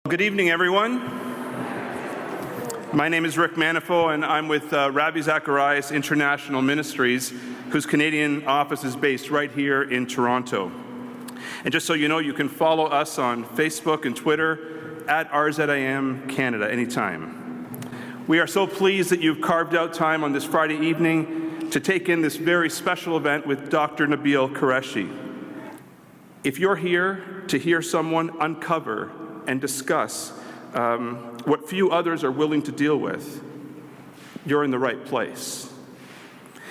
Good evening, everyone. My name is Rick Manifo, and I'm with Rabbi Zacharias International Ministries, whose Canadian office is based right here in Toronto. And just so you know, you can follow us on Facebook and Twitter at RZIM Canada anytime. We are so pleased that you've carved out time on this Friday evening to take in this very special event with Dr. Nabeel Qureshi. If you're here to hear someone uncover and discuss what few others are willing to deal with, you're in the right place.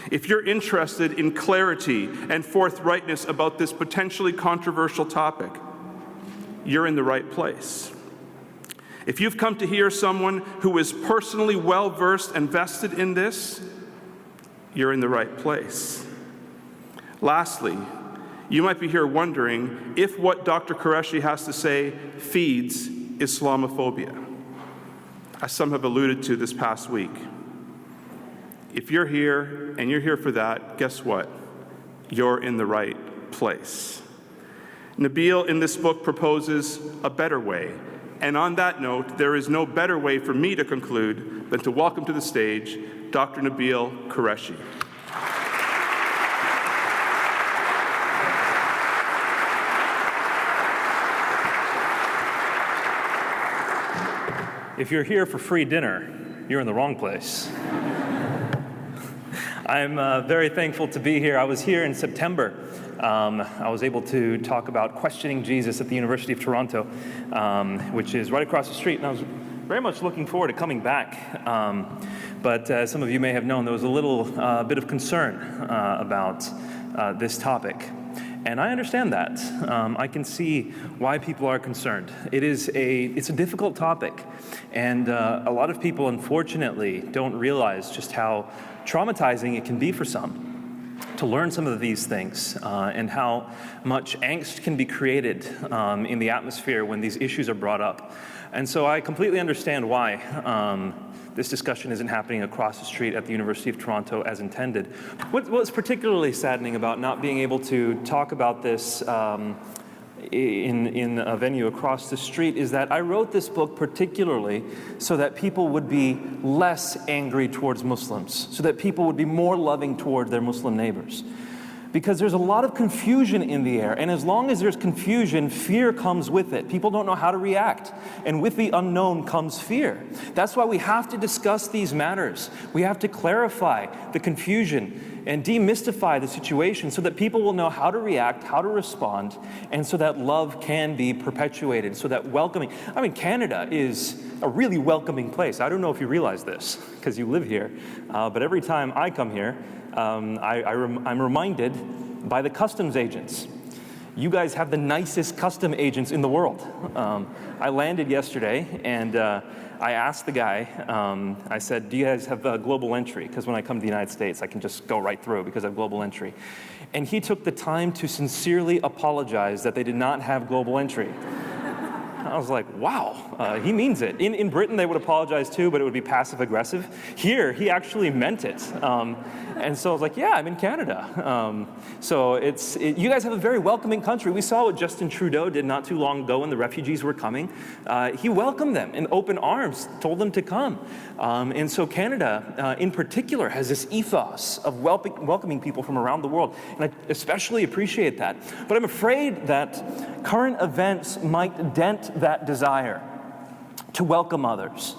If you're interested in clarity and forthrightness about this potentially controversial topic, you're in the right place. If you've come to hear someone who is personally well-versed and vested in this, you're in the right place. Lastly, you might be here wondering if what Dr. Qureshi has to say feeds Islamophobia, as some have alluded to this past week. If you're here and you're here for that, guess what? You're in the right place. Nabeel in this book proposes a better way. And on that note, there is no better way for me to conclude than to welcome to the stage Dr. Nabeel Qureshi. If you're here for free dinner, you're in the wrong place. I'm very thankful to be here. I was here in September. I was able to talk about questioning Jesus at the University of Toronto, which is right across the street, and I was very much looking forward to coming back. But as some of you may have known, there was a little bit of concern about this topic. And I understand that. I can see why people are concerned. It's a difficult topic, and a lot of people, unfortunately, don't realize just how traumatizing it can be for some to learn some of these things, and how much angst can be created in the atmosphere when these issues are brought up. And so I completely understand why this discussion isn't happening across the street at the University of Toronto as intended. What's particularly saddening about not being able to talk about this in a venue across the street is that I wrote this book particularly so that people would be less angry towards Muslims, so that people would be more loving toward their Muslim neighbors. Because there's a lot of confusion in the air, and as long as there's confusion, fear comes with it. People don't know how to react, and with the unknown comes fear. That's why we have to discuss these matters. We have to clarify the confusion and demystify the situation so that people will know how to react, how to respond, and so that love can be perpetuated, so that welcoming. Canada is a really welcoming place. I don't know if you realize this, because you live here, but every time I come here, I'm reminded by the customs agents. You guys have the nicest custom agents in the world. I landed yesterday, and I asked the guy, I said, do you guys have global entry? Because when I come to the United States, I can just go right through because I have global entry. And he took the time to sincerely apologize that they did not have global entry. I was like, wow, he means it. In Britain, they would apologize too, but it would be passive-aggressive. Here, he actually meant it. And so I was like, yeah, I'm in Canada. You guys have a very welcoming country. We saw what Justin Trudeau did not too long ago when the refugees were coming. He welcomed them in open arms, told them to come. And so Canada, in particular, has this ethos of welcoming people from around the world. And I especially appreciate that. But I'm afraid that current events might dent that desire to welcome others.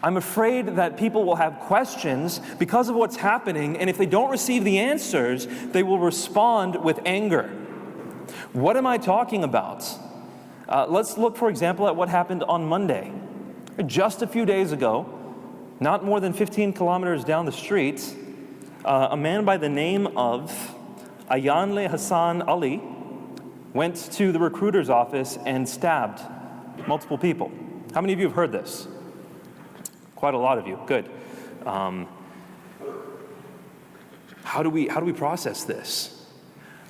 I'm afraid that people will have questions because of what's happening, and if they don't receive the answers, they will respond with anger. What am I talking about? Let's look, for example, at what happened on Monday. Just a few days ago, not more than 15 kilometers down the street, a man by the name of Ayanle Hassan Ali went to the recruiter's office and stabbed multiple people. How many of you have heard this? Quite a lot of you. Good. How do we process this?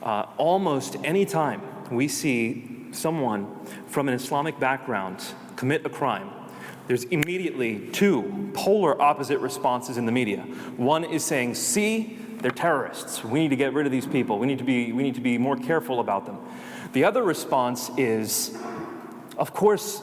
Almost any time we see someone from an Islamic background commit a crime, there's immediately two polar opposite responses in the media. One is saying, see, they're terrorists. We need to get rid of these people. We need to be more careful about them. The other response is, of course,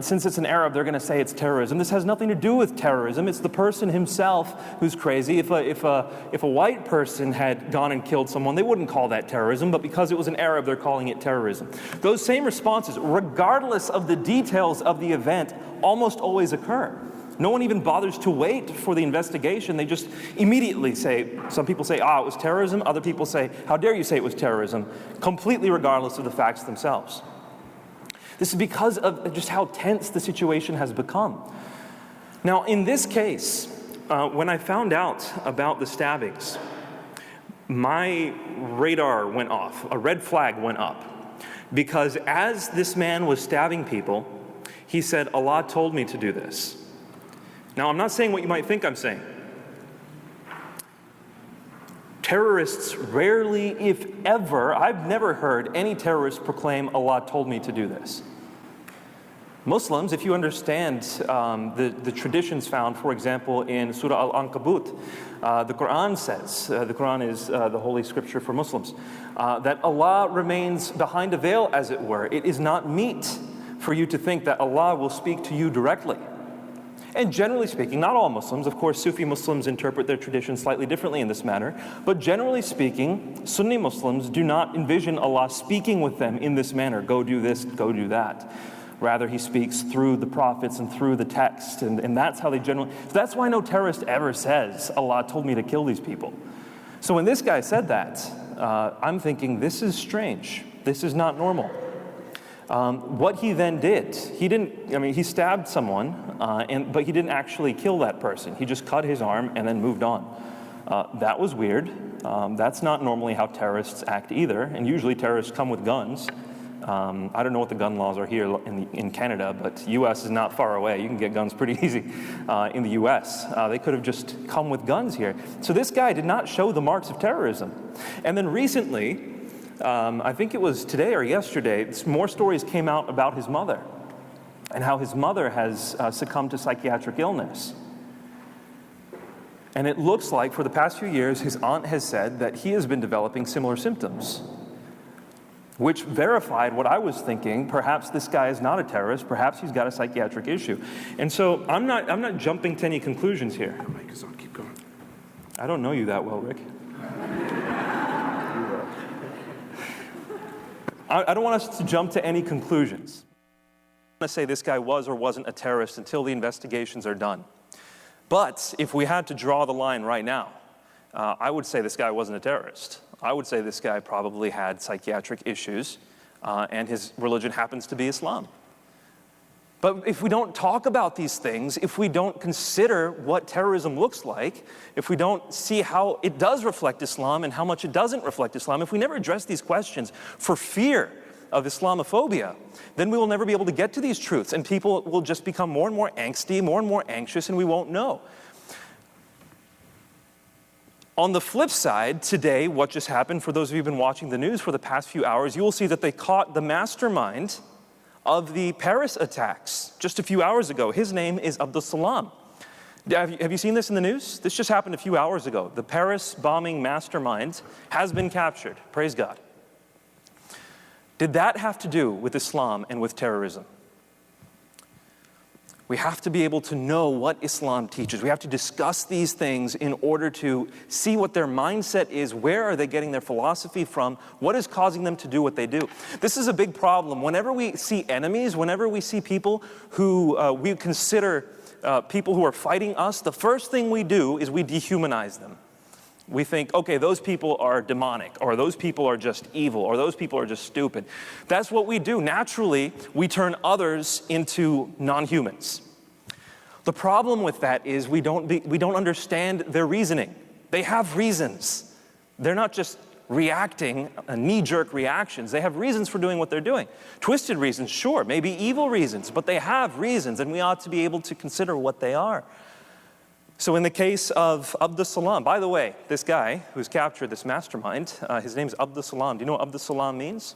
Since it's an Arab, they're going to say it's terrorism. This has nothing to do with terrorism. It's the person himself who's crazy. If a white person had gone and killed someone, they wouldn't call that terrorism, but because it was an Arab, they're calling it terrorism. Those same responses, regardless of the details of the event, almost always occur. No one even bothers to wait for the investigation. They just immediately say, some people say, it was terrorism. Other people say, how dare you say it was terrorism, completely regardless of the facts themselves. This is because of just how tense the situation has become. Now, in this case, when I found out about the stabbings, my radar went off, a red flag went up, because as this man was stabbing people, he said, Allah told me to do this. Now, I'm not saying what you might think I'm saying. Terrorists rarely, if ever, I've never heard any terrorist proclaim, Allah told me to do this. Muslims, if you understand the traditions found, for example, in Surah Al-Ankabut, the Quran says, the Quran is the holy scripture for Muslims, that Allah remains behind a veil, as it were. It is not meet for you to think that Allah will speak to you directly. And generally speaking, not all Muslims, of course, Sufi Muslims interpret their tradition slightly differently in this manner, but generally speaking, Sunni Muslims do not envision Allah speaking with them in this manner, go do this, go do that. Rather, he speaks through the prophets and through the text, and that's how they generally, so that's why no terrorist ever says, Allah told me to kill these people. So when this guy said that, I'm thinking, this is strange, this is not normal. What he then did, he stabbed someone, but he didn't actually kill that person. He just cut his arm and then moved on. That was weird. That's not normally how terrorists act either, and usually terrorists come with guns. I don't know what the gun laws are here in Canada, but U.S. is not far away. You can get guns pretty easy in the U.S. They could have just come with guns here. So this guy did not show the marks of terrorism. And then recently, I think it was today or yesterday, more stories came out about his mother and how his mother has succumbed to psychiatric illness. And it looks like for the past few years, his aunt has said that he has been developing similar symptoms, which verified what I was thinking. Perhaps this guy is not a terrorist. Perhaps he's got a psychiatric issue. And so I'm not jumping to any conclusions here. Mic is on. Keep going. I don't know you that well, Rick. I don't want us to jump to any conclusions. I'm going to say this guy was or wasn't a terrorist until the investigations are done. But if we had to draw the line right now, I would say this guy wasn't a terrorist. I would say this guy probably had psychiatric issues, and his religion happens to be Islam. But if we don't talk about these things, if we don't consider what terrorism looks like, if we don't see how it does reflect Islam and how much it doesn't reflect Islam, if we never address these questions for fear of Islamophobia, then we will never be able to get to these truths, and people will just become more and more angsty, more and more anxious, and we won't know. On the flip side, today, what just happened, for those of you who've been watching the news for the past few hours, you will see that they caught the mastermind of the Paris attacks just a few hours ago. His name is Abdul Salam. Have you seen this in the news? This just happened a few hours ago. The Paris bombing mastermind has been captured. Praise God. Did that have to do with Islam and with terrorism? We have to be able to know what Islam teaches. We have to discuss these things in order to see what their mindset is. Where are they getting their philosophy from? What is causing them to do what they do? This is a big problem. Whenever we see enemies, whenever we see people who we consider people who are fighting us, the first thing we do is we dehumanize them. We think, okay, those people are demonic, or those people are just evil, or those people are just stupid. That's what we do. Naturally, we turn others into non-humans. The problem with that is we don't understand their reasoning. They have reasons. They're not just reacting, knee-jerk reactions. They have reasons for doing what they're doing. Twisted reasons, sure, maybe evil reasons, but they have reasons, and we ought to be able to consider what they are. So in the case of Abdul Salam, by the way, this guy who's captured this mastermind, his name's Abdul Salam. Do you know what Abdul Salam means?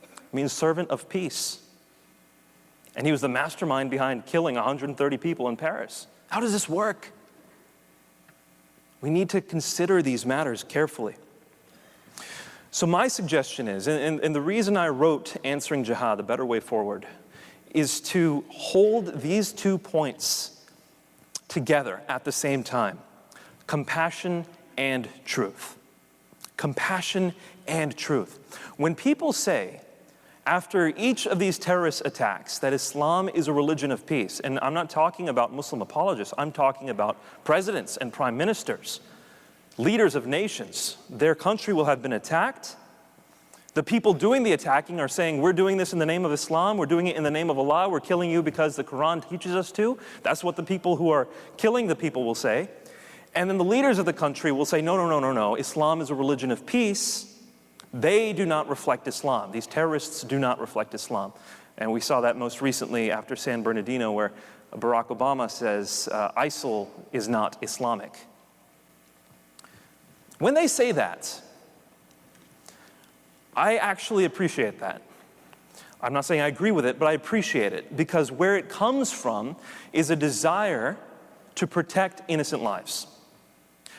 It means servant of peace. And he was the mastermind behind killing 130 people in Paris. How does this work? We need to consider these matters carefully. So my suggestion is, and the reason I wrote Answering Jihad, The Better Way Forward, is to hold these 2 points together at the same time: compassion and truth. Compassion and truth. When people say, after each of these terrorist attacks, that Islam is a religion of peace, and I'm not talking about Muslim apologists, I'm talking about presidents and prime ministers, leaders of nations. Their country will have been attacked. The people doing the attacking are saying, we're doing this in the name of Islam, we're doing it in the name of Allah, we're killing you because the Quran teaches us to. That's what the people who are killing the people will say. And then the leaders of the country will say, no, Islam is a religion of peace. They do not reflect Islam. These terrorists do not reflect Islam. And we saw that most recently after San Bernardino, where Barack Obama says ISIL is not Islamic. When they say that, I actually appreciate that. I'm not saying I agree with it, but I appreciate it, because where it comes from is a desire to protect innocent lives.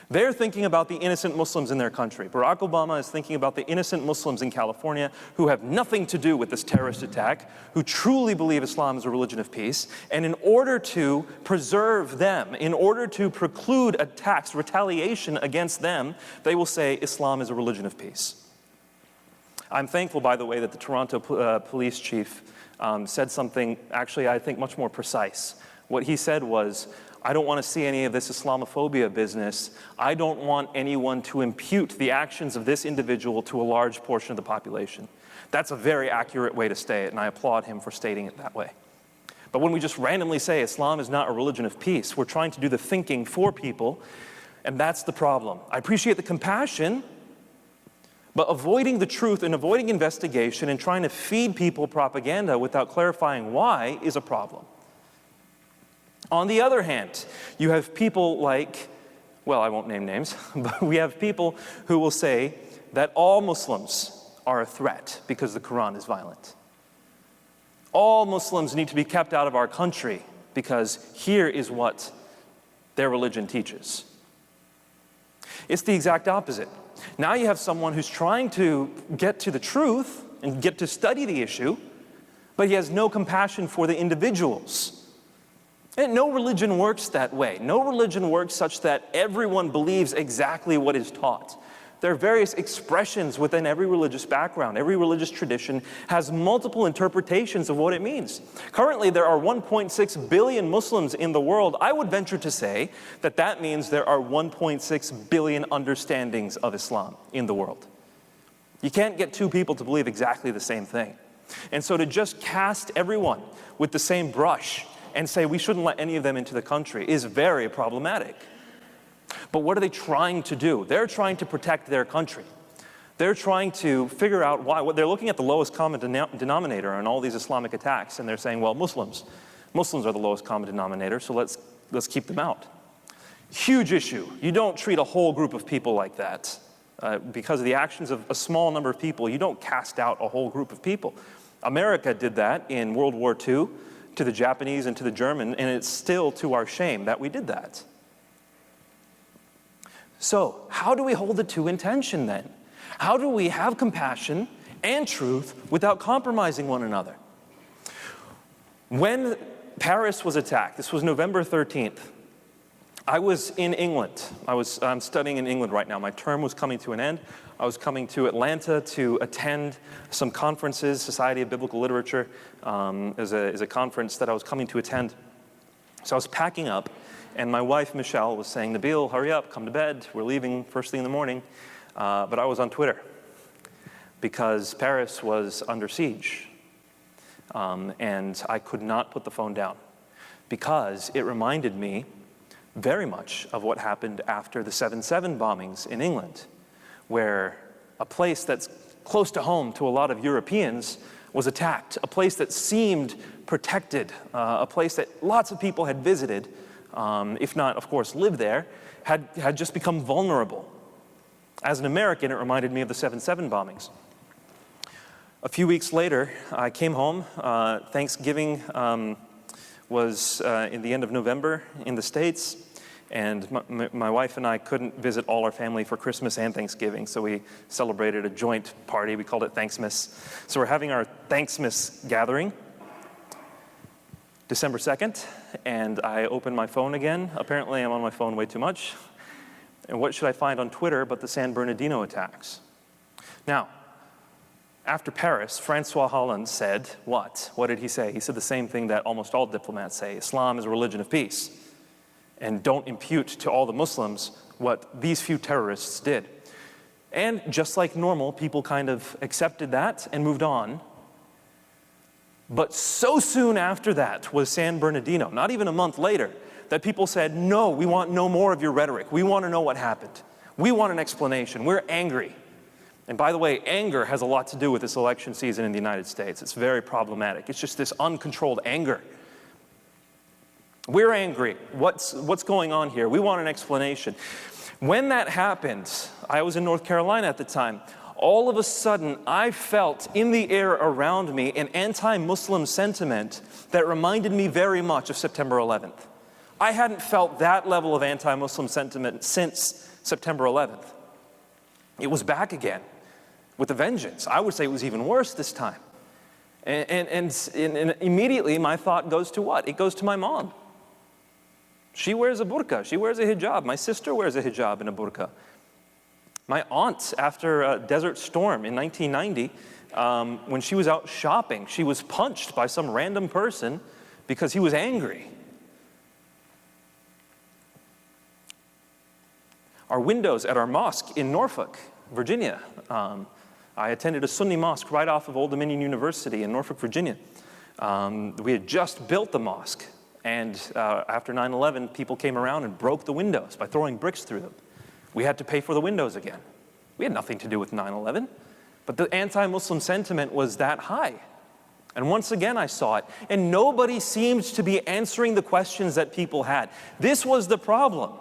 They're thinking about the innocent Muslims in their country. Barack Obama is thinking about the innocent Muslims in California who have nothing to do with this terrorist attack, who truly believe Islam is a religion of peace. And in order to preserve them, in order to preclude attacks, retaliation against them, they will say Islam is a religion of peace. I'm thankful, by the way, that the Toronto police chief said something, actually, I think, much more precise. What he said was, I don't want to see any of this Islamophobia business. I don't want anyone to impute the actions of this individual to a large portion of the population. That's a very accurate way to say it, and I applaud him for stating it that way. But when we just randomly say Islam is not a religion of peace, we're trying to do the thinking for people, and that's the problem. I appreciate the compassion, but avoiding the truth and avoiding investigation and trying to feed people propaganda without clarifying why is a problem. On the other hand, you have people like, well, I won't name names, but we have people who will say that all Muslims are a threat because the Quran is violent. All Muslims need to be kept out of our country because here is what their religion teaches. It's the exact opposite. Now you have someone who's trying to get to the truth and get to study the issue, but he has no compassion for the individuals. And no religion works that way. No religion works such that everyone believes exactly what is taught. There are various expressions within every religious background. Every religious tradition has multiple interpretations of what it means. Currently, there are 1.6 billion Muslims in the world. I would venture to say that that means there are 1.6 billion understandings of Islam in the world. You can't get two people to believe exactly the same thing. And so to just cast everyone with the same brush and say we shouldn't let any of them into the country is very problematic. But what are they trying to do? They're trying to protect their country. They're trying to figure out why. They're looking at the lowest common denominator in all these Islamic attacks, and they're saying, well, Muslims are the lowest common denominator, so let's keep them out. Huge issue. You don't treat a whole group of people like that. Because of the actions of a small number of people, you don't cast out a whole group of people. America did that in World War II to the Japanese and to the German, and it's still to our shame that we did that. So, how do we hold the two in tension then? How do we have compassion and truth without compromising one another? When Paris was attacked, this was November 13th, I was in England. I'm studying in England right now. My term was coming to an end. I was coming to Atlanta to attend some conferences. Society of Biblical Literature is a conference that I was coming to attend. So I was packing up, and my wife, Michelle, was saying, Nabeel, hurry up, come to bed. We're leaving first thing in the morning. But I was on Twitter because Paris was under siege. And I could not put the phone down because it reminded me very much of what happened after the 7/7 bombings in England, where a place that's close to home to a lot of Europeans was attacked, a place that seemed protected, a place that lots of people had visited, if not, of course, lived there, had just become vulnerable. As an American, it reminded me of the 7/7 bombings. A few weeks later, I came home. Thanksgiving was in the end of November in the States, and my wife and I couldn't visit all our family for Christmas and Thanksgiving, so we celebrated a joint party. We called it Thanksmas. So we're having our Thanksmas gathering, December 2nd, and I open my phone again. Apparently, I'm on my phone way too much. And what should I find on Twitter but the San Bernardino attacks? Now, after Paris, Francois Hollande said what? What did he say? He said the same thing that almost all diplomats say: Islam is a religion of peace. And don't impute to all the Muslims what these few terrorists did. And just like normal, people kind of accepted that and moved on. But so soon after that was San Bernardino, not even a month later, that people said, no, we want no more of your rhetoric. We want to know what happened. We want an explanation. We're angry. And by the way, anger has a lot to do with this election season in the United States. It's very problematic. It's just this uncontrolled anger. We're angry. What's going on here? We want an explanation. When that happened, I was in North Carolina at the time. All of a sudden, I felt in the air around me an anti-Muslim sentiment that reminded me very much of September 11th. I hadn't felt that level of anti-Muslim sentiment since September 11th. It was back again with a vengeance. I would say it was even worse this time. And immediately my thought goes to what? It goes to my mom. She wears a burqa. She wears a hijab. My sister wears a hijab and a burqa. My aunt, after a Desert Storm in 1990, when she was out shopping, she was punched by some random person because he was angry. Our windows at our mosque in Norfolk, Virginia. I attended a Sunni mosque right off of Old Dominion University in Norfolk, Virginia. We had just built the mosque, and after 9/11, people came around and broke the windows by throwing bricks through them. We had to pay for the windows again. We had nothing to do with 9/11, but the anti-Muslim sentiment was that high. And once again, I saw it, and nobody seemed to be answering the questions that people had. This was the problem,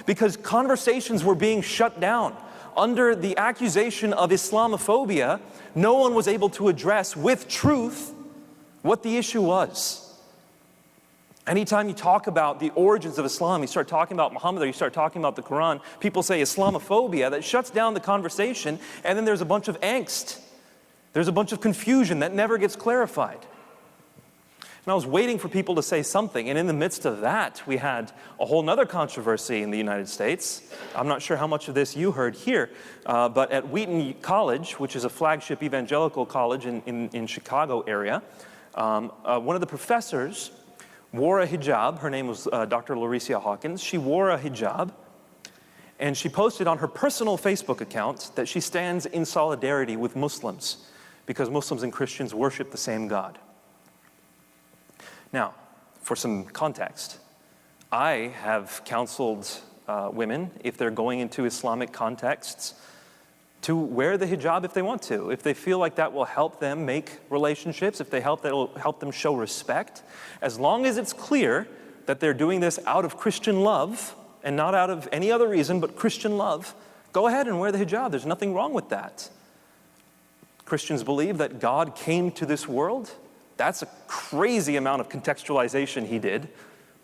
because conversations were being shut down. Under the accusation of Islamophobia, no one was able to address with truth what the issue was. Anytime you talk about the origins of Islam, you start talking about Muhammad, or you start talking about the Quran, people say Islamophobia. That shuts down the conversation, and then there's a bunch of angst. There's a bunch of confusion that never gets clarified. And I was waiting for people to say something, and in the midst of that, we had a whole other controversy in the United States. I'm not sure how much of this you heard here, but at Wheaton College, which is a flagship evangelical college in Chicago area, one of the professors wore a hijab. Her name was Dr. Lauricia Hawkins. She wore a hijab, and she posted on her personal Facebook account that she stands in solidarity with Muslims because Muslims and Christians worship the same God. Now, for some context, I have counseled women, if they're going into Islamic contexts, to wear the hijab if they want to. If they feel like that will help them make relationships, if that will help them show respect, as long as it's clear that they're doing this out of Christian love and not out of any other reason but Christian love, go ahead and wear the hijab. There's nothing wrong with that. Christians believe that God came to this world. That's a crazy amount of contextualization he did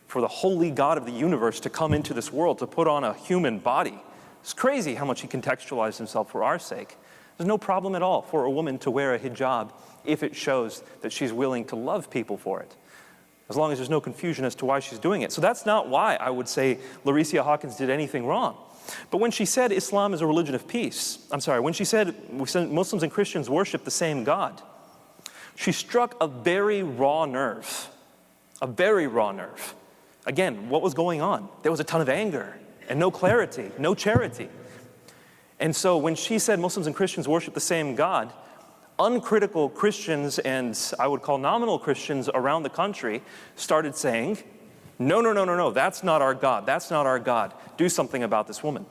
for the holy God of the universe to come into this world, to put on a human body. It's crazy how much he contextualized himself for our sake. There's no problem at all for a woman to wear a hijab if it shows that she's willing to love people for it, as long as there's no confusion as to why she's doing it. So that's not why I would say Lauricia Hawkins did anything wrong. But when she said Islam is a religion of peace, when she said Muslims and Christians worship the same God, she struck a very raw nerve. A very raw nerve. Again, what was going on? There was a ton of anger and no clarity, no charity. And so when she said Muslims and Christians worship the same God, uncritical Christians, and I would call nominal Christians around the country, started saying, no, that's not our God, that's not our God. Do something about this woman.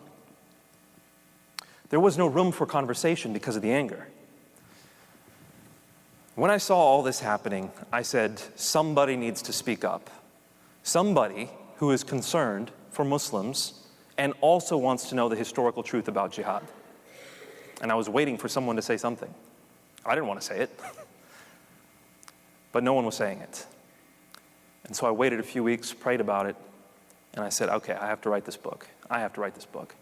There was no room for conversation because of the anger. When I saw all this happening, I said, somebody needs to speak up. Somebody who is concerned for Muslims and also wants to know the historical truth about jihad. And I was waiting for someone to say something. I didn't want to say it, but no one was saying it. And so I waited a few weeks, prayed about it, and I said, okay, I have to write this book. I have to write this book.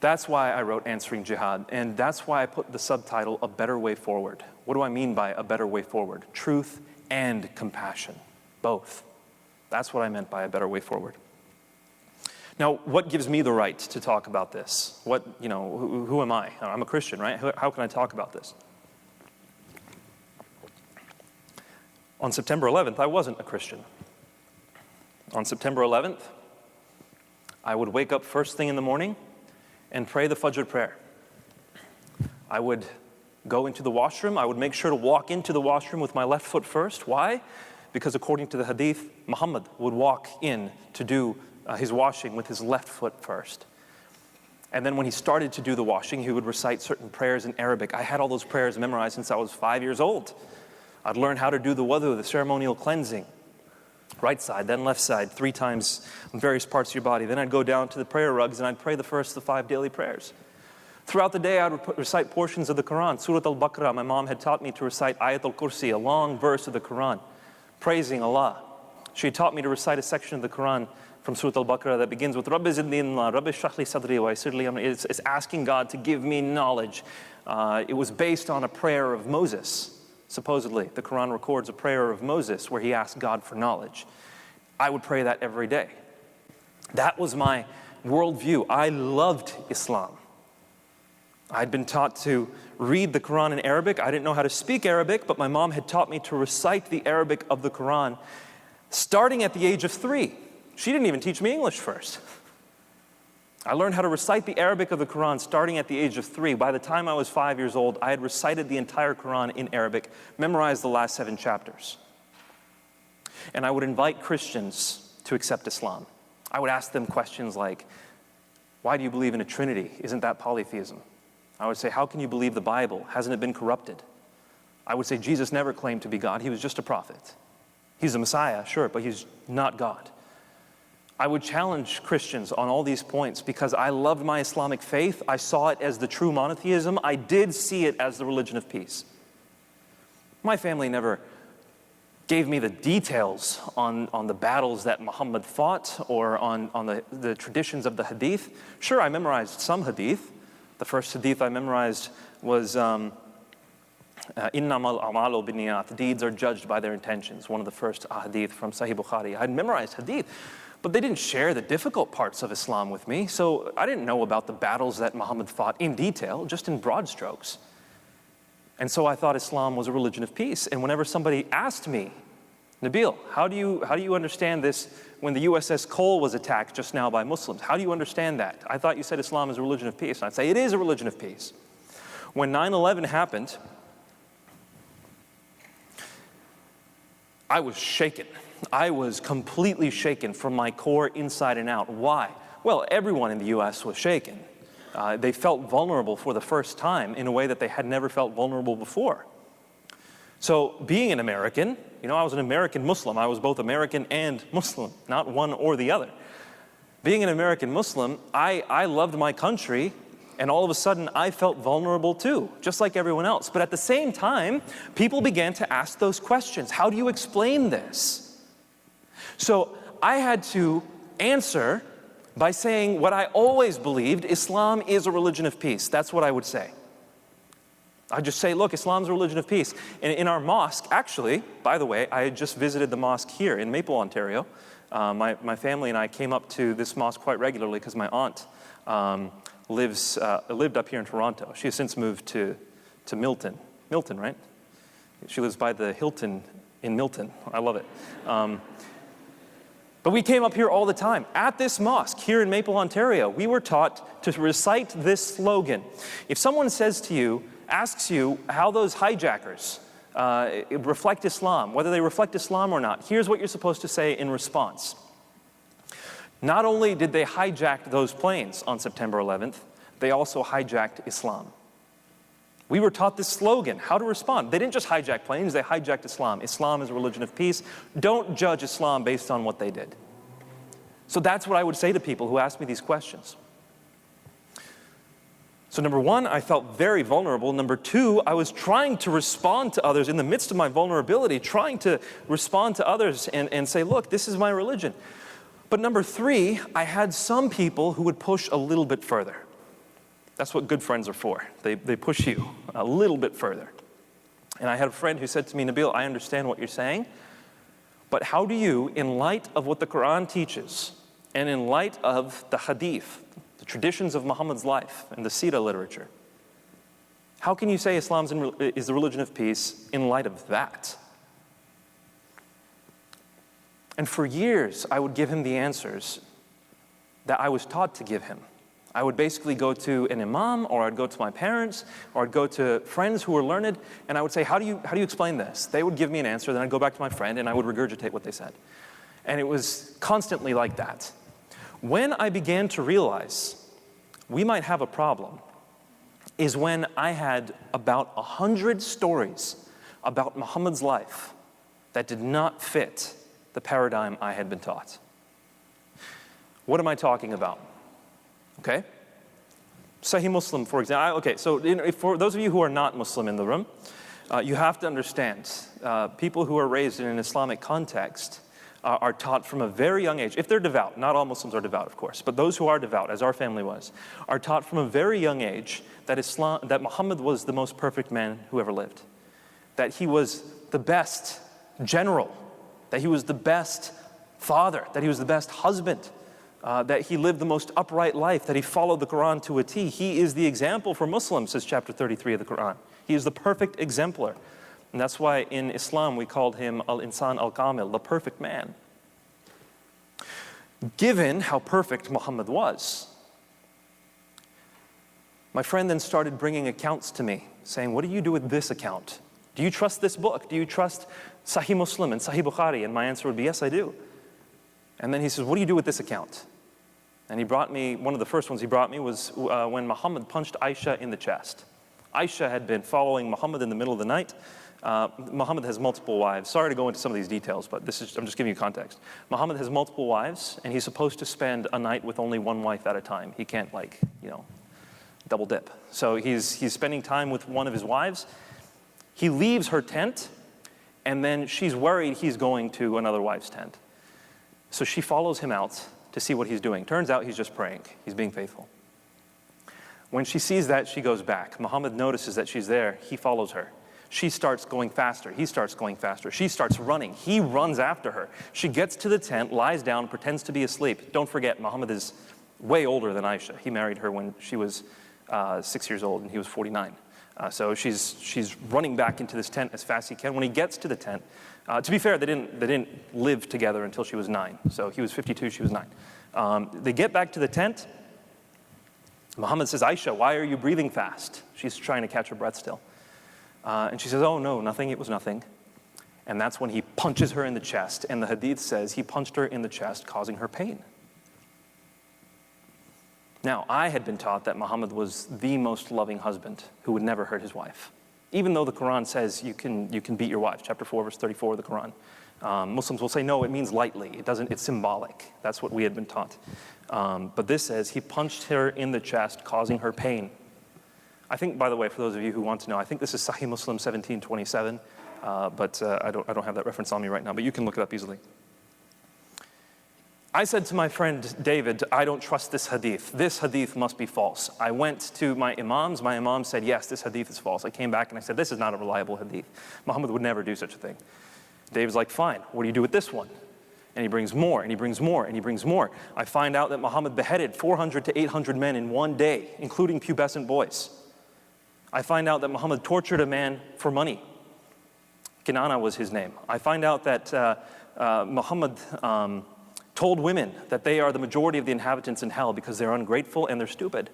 That's why I wrote Answering Jihad, and that's why I put the subtitle, A Better Way Forward. What do I mean by a better way forward? Truth and compassion. Both. That's what I meant by a better way forward. Now, what gives me the right to talk about this? Who am I? I'm a Christian, right? How can I talk about this? On September 11th, I wasn't a Christian. On September 11th, I would wake up first thing in the morning and pray the Fajr prayer. I would go into the washroom. I would make sure to walk into the washroom with my left foot first. Why? Because according to the hadith, Muhammad would walk in to do his washing with his left foot first. And then when he started to do the washing, he would recite certain prayers in Arabic. I had all those prayers memorized since I was 5 years old. I'd learn how to do the wudu, the ceremonial cleansing. Right side, then left side, 3 times on various parts of your body. Then I'd go down to the prayer rugs and I'd pray the first of the 5 daily prayers. Throughout the day, I would recite portions of the Quran. Surah Al-Baqarah, my mom had taught me to recite Ayat al-Kursi, a long verse of the Quran, praising Allah. She taught me to recite a section of the Quran from Surah Al-Baqarah that begins with Rabbi zidni ilma, Rabbi shrah li sadri wa yassir li amri. It's asking God to give me knowledge. It was based on a prayer of Moses. Supposedly, the Quran records a prayer of Moses where he asked God for knowledge. I would pray that every day. That was my worldview. I loved Islam. I'd been taught to read the Quran in Arabic. I didn't know how to speak Arabic, but my mom had taught me to recite the Arabic of the Quran starting at the age of 3. She didn't even teach me English first. I learned how to recite the Arabic of the Quran starting at the age of 3. By the time I was 5 years old, I had recited the entire Quran in Arabic, memorized the last 7 chapters. And I would invite Christians to accept Islam. I would ask them questions like, why do you believe in a Trinity? Isn't that polytheism? I would say, how can you believe the Bible? Hasn't it been corrupted? I would say, Jesus never claimed to be God. He was just a prophet. He's a Messiah, sure, but he's not God. I would challenge Christians on all these points because I loved my Islamic faith. I saw it as the true monotheism. I did see it as the religion of peace. My family never gave me the details on the battles that Muhammad fought or on the traditions of the hadith. Sure, I memorized some hadith. The first hadith I memorized was Innamal a'malu binniyat. Deeds are judged by their intentions. One of the first hadith from Sahih Bukhari. I had memorized hadith, but they didn't share the difficult parts of Islam with me, so I didn't know about the battles that Muhammad fought in detail, just in broad strokes. And so I thought Islam was a religion of peace. And whenever somebody asked me, Nabeel, how do you understand this when the USS Cole was attacked just now by Muslims? How do you understand that? I thought you said Islam is a religion of peace. And I'd say it is a religion of peace. When 9/11 happened, I was shaken. I was completely shaken from my core inside and out. Why? Well, everyone in the US was shaken. They felt vulnerable for the first time in a way that they had never felt vulnerable before. So being an American, I was an American Muslim. I was both American and Muslim, not one or the other. Being an American Muslim, I loved my country, and all of a sudden I felt vulnerable too, just like everyone else. But at the same time, people began to ask those questions. How do you explain this? So I had to answer by saying what I always believed: Islam is a religion of peace. That's what I would say. I'd just say, look, Islam's a religion of peace. And in our mosque, actually, by the way, I had just visited the mosque here in Maple, Ontario. My family and I came up to this mosque quite regularly because my aunt lived up here in Toronto. She has since moved to Milton. Milton, right? She lives by the Hilton in Milton. I love it. But we came up here all the time. At this mosque here in Maple, Ontario, we were taught to recite this slogan. If someone asks you how those hijackers reflect Islam, whether they reflect Islam or not, here's what you're supposed to say in response. Not only did they hijack those planes on September 11th, they also hijacked Islam. We were taught this slogan, how to respond. They didn't just hijack planes, they hijacked Islam. Islam is a religion of peace. Don't judge Islam based on what they did. So that's what I would say to people who ask me these questions. So number one, I felt very vulnerable. Number two, I was trying to respond to others in the midst of my vulnerability, trying to respond to others and say, look, this is my religion. But number three, I had some people who would push a little bit further. That's what good friends are for. They push you a little bit further. And I had a friend who said to me, Nabeel, I understand what you're saying, But how do you, in light of what the Quran teaches, and in light of the hadith, the traditions of Muhammad's life and the Sira literature, how can you say Islam is the religion of peace in light of that? And for years, I would give him the answers that I was taught to give him. I would basically go to an imam, or I'd go to my parents, or I'd go to friends who were learned, and I would say, how do you explain this? They would give me an answer, then I'd go back to my friend, and I would regurgitate what they said. And it was constantly like that. When I began to realize we might have a problem is when I had about 100 stories about Muhammad's life that did not fit the paradigm I had been taught. What am I talking about? Okay? Sahih Muslim, for example. Okay, so for those of you who are not Muslim in the room, you have to understand, people who are raised in an Islamic context are taught from a very young age, if they're devout, not all Muslims are devout, of course, but those who are devout, as our family was, are taught from a very young age that Muhammad was the most perfect man who ever lived, that he was the best general, that he was the best father, that he was the best husband, that he lived the most upright life, that he followed the Quran to a T. He is the example for Muslims, says chapter 33 of the Quran. He is the perfect exemplar. And that's why in Islam we called him al-insan al-kamil, the perfect man. Given how perfect Muhammad was, my friend then started bringing accounts to me, saying, what do you do with this account? Do you trust this book? Do you trust Sahih Muslim and Sahih Bukhari? And my answer would be, yes, I do. And then he says, what do you do with this account? And he brought me, one of the first ones he brought me was when Muhammad punched Aisha in the chest. Aisha had been following Muhammad in the middle of the night. Muhammad has multiple wives. Sorry to go into some of these details, but I'm just giving you context. Muhammad has multiple wives, and he's supposed to spend a night with only one wife at a time. He can't, double dip. So he's spending time with one of his wives. He leaves her tent, and then she's worried he's going to another wife's tent. So she follows him out to see what he's doing. Turns out he's just praying. He's being faithful. When she sees that, she goes back. Muhammad notices that she's there. He follows her. She starts going faster. He starts going faster. She starts running. He runs after her. She gets to the tent, lies down, pretends to be asleep. Don't forget, Muhammad is way older than Aisha. He married her when she was 6 years old, and he was 49. So she's running back into this tent as fast as he can. When he gets to the tent, to be fair, they didn't live together until she was 9. So he was 52, she was 9. They get back to the tent. Muhammad says, Aisha, why are you breathing fast? She's trying to catch her breath still. And she says, oh, no, nothing, it was nothing. And that's when he punches her in the chest. And the hadith says he punched her in the chest, causing her pain. Now, I had been taught that Muhammad was the most loving husband who would never hurt his wife. Even though the Quran says you can beat your wife, chapter 4, verse 34 of the Quran. Muslims will say, no, it means lightly. It's symbolic. That's what we had been taught. But this says he punched her in the chest, causing her pain. I think, by the way, for those of you who want to know, I think this is Sahih Muslim 1727, but I don't have that reference on me right now, but you can look it up easily. I said to my friend David, I don't trust this hadith. This hadith must be false. I went to my imams. My imam said, yes, this hadith is false. I came back and I said, this is not a reliable hadith. Muhammad would never do such a thing. David's like, fine, what do you do with this one? And he brings more, and he brings more, and he brings more. I find out that Muhammad beheaded 400 to 800 men in one day, including pubescent boys. I find out that Muhammad tortured a man for money. Kinana was his name. I find out that Muhammad told women that they are the majority of the inhabitants in hell because they're ungrateful and they're stupid.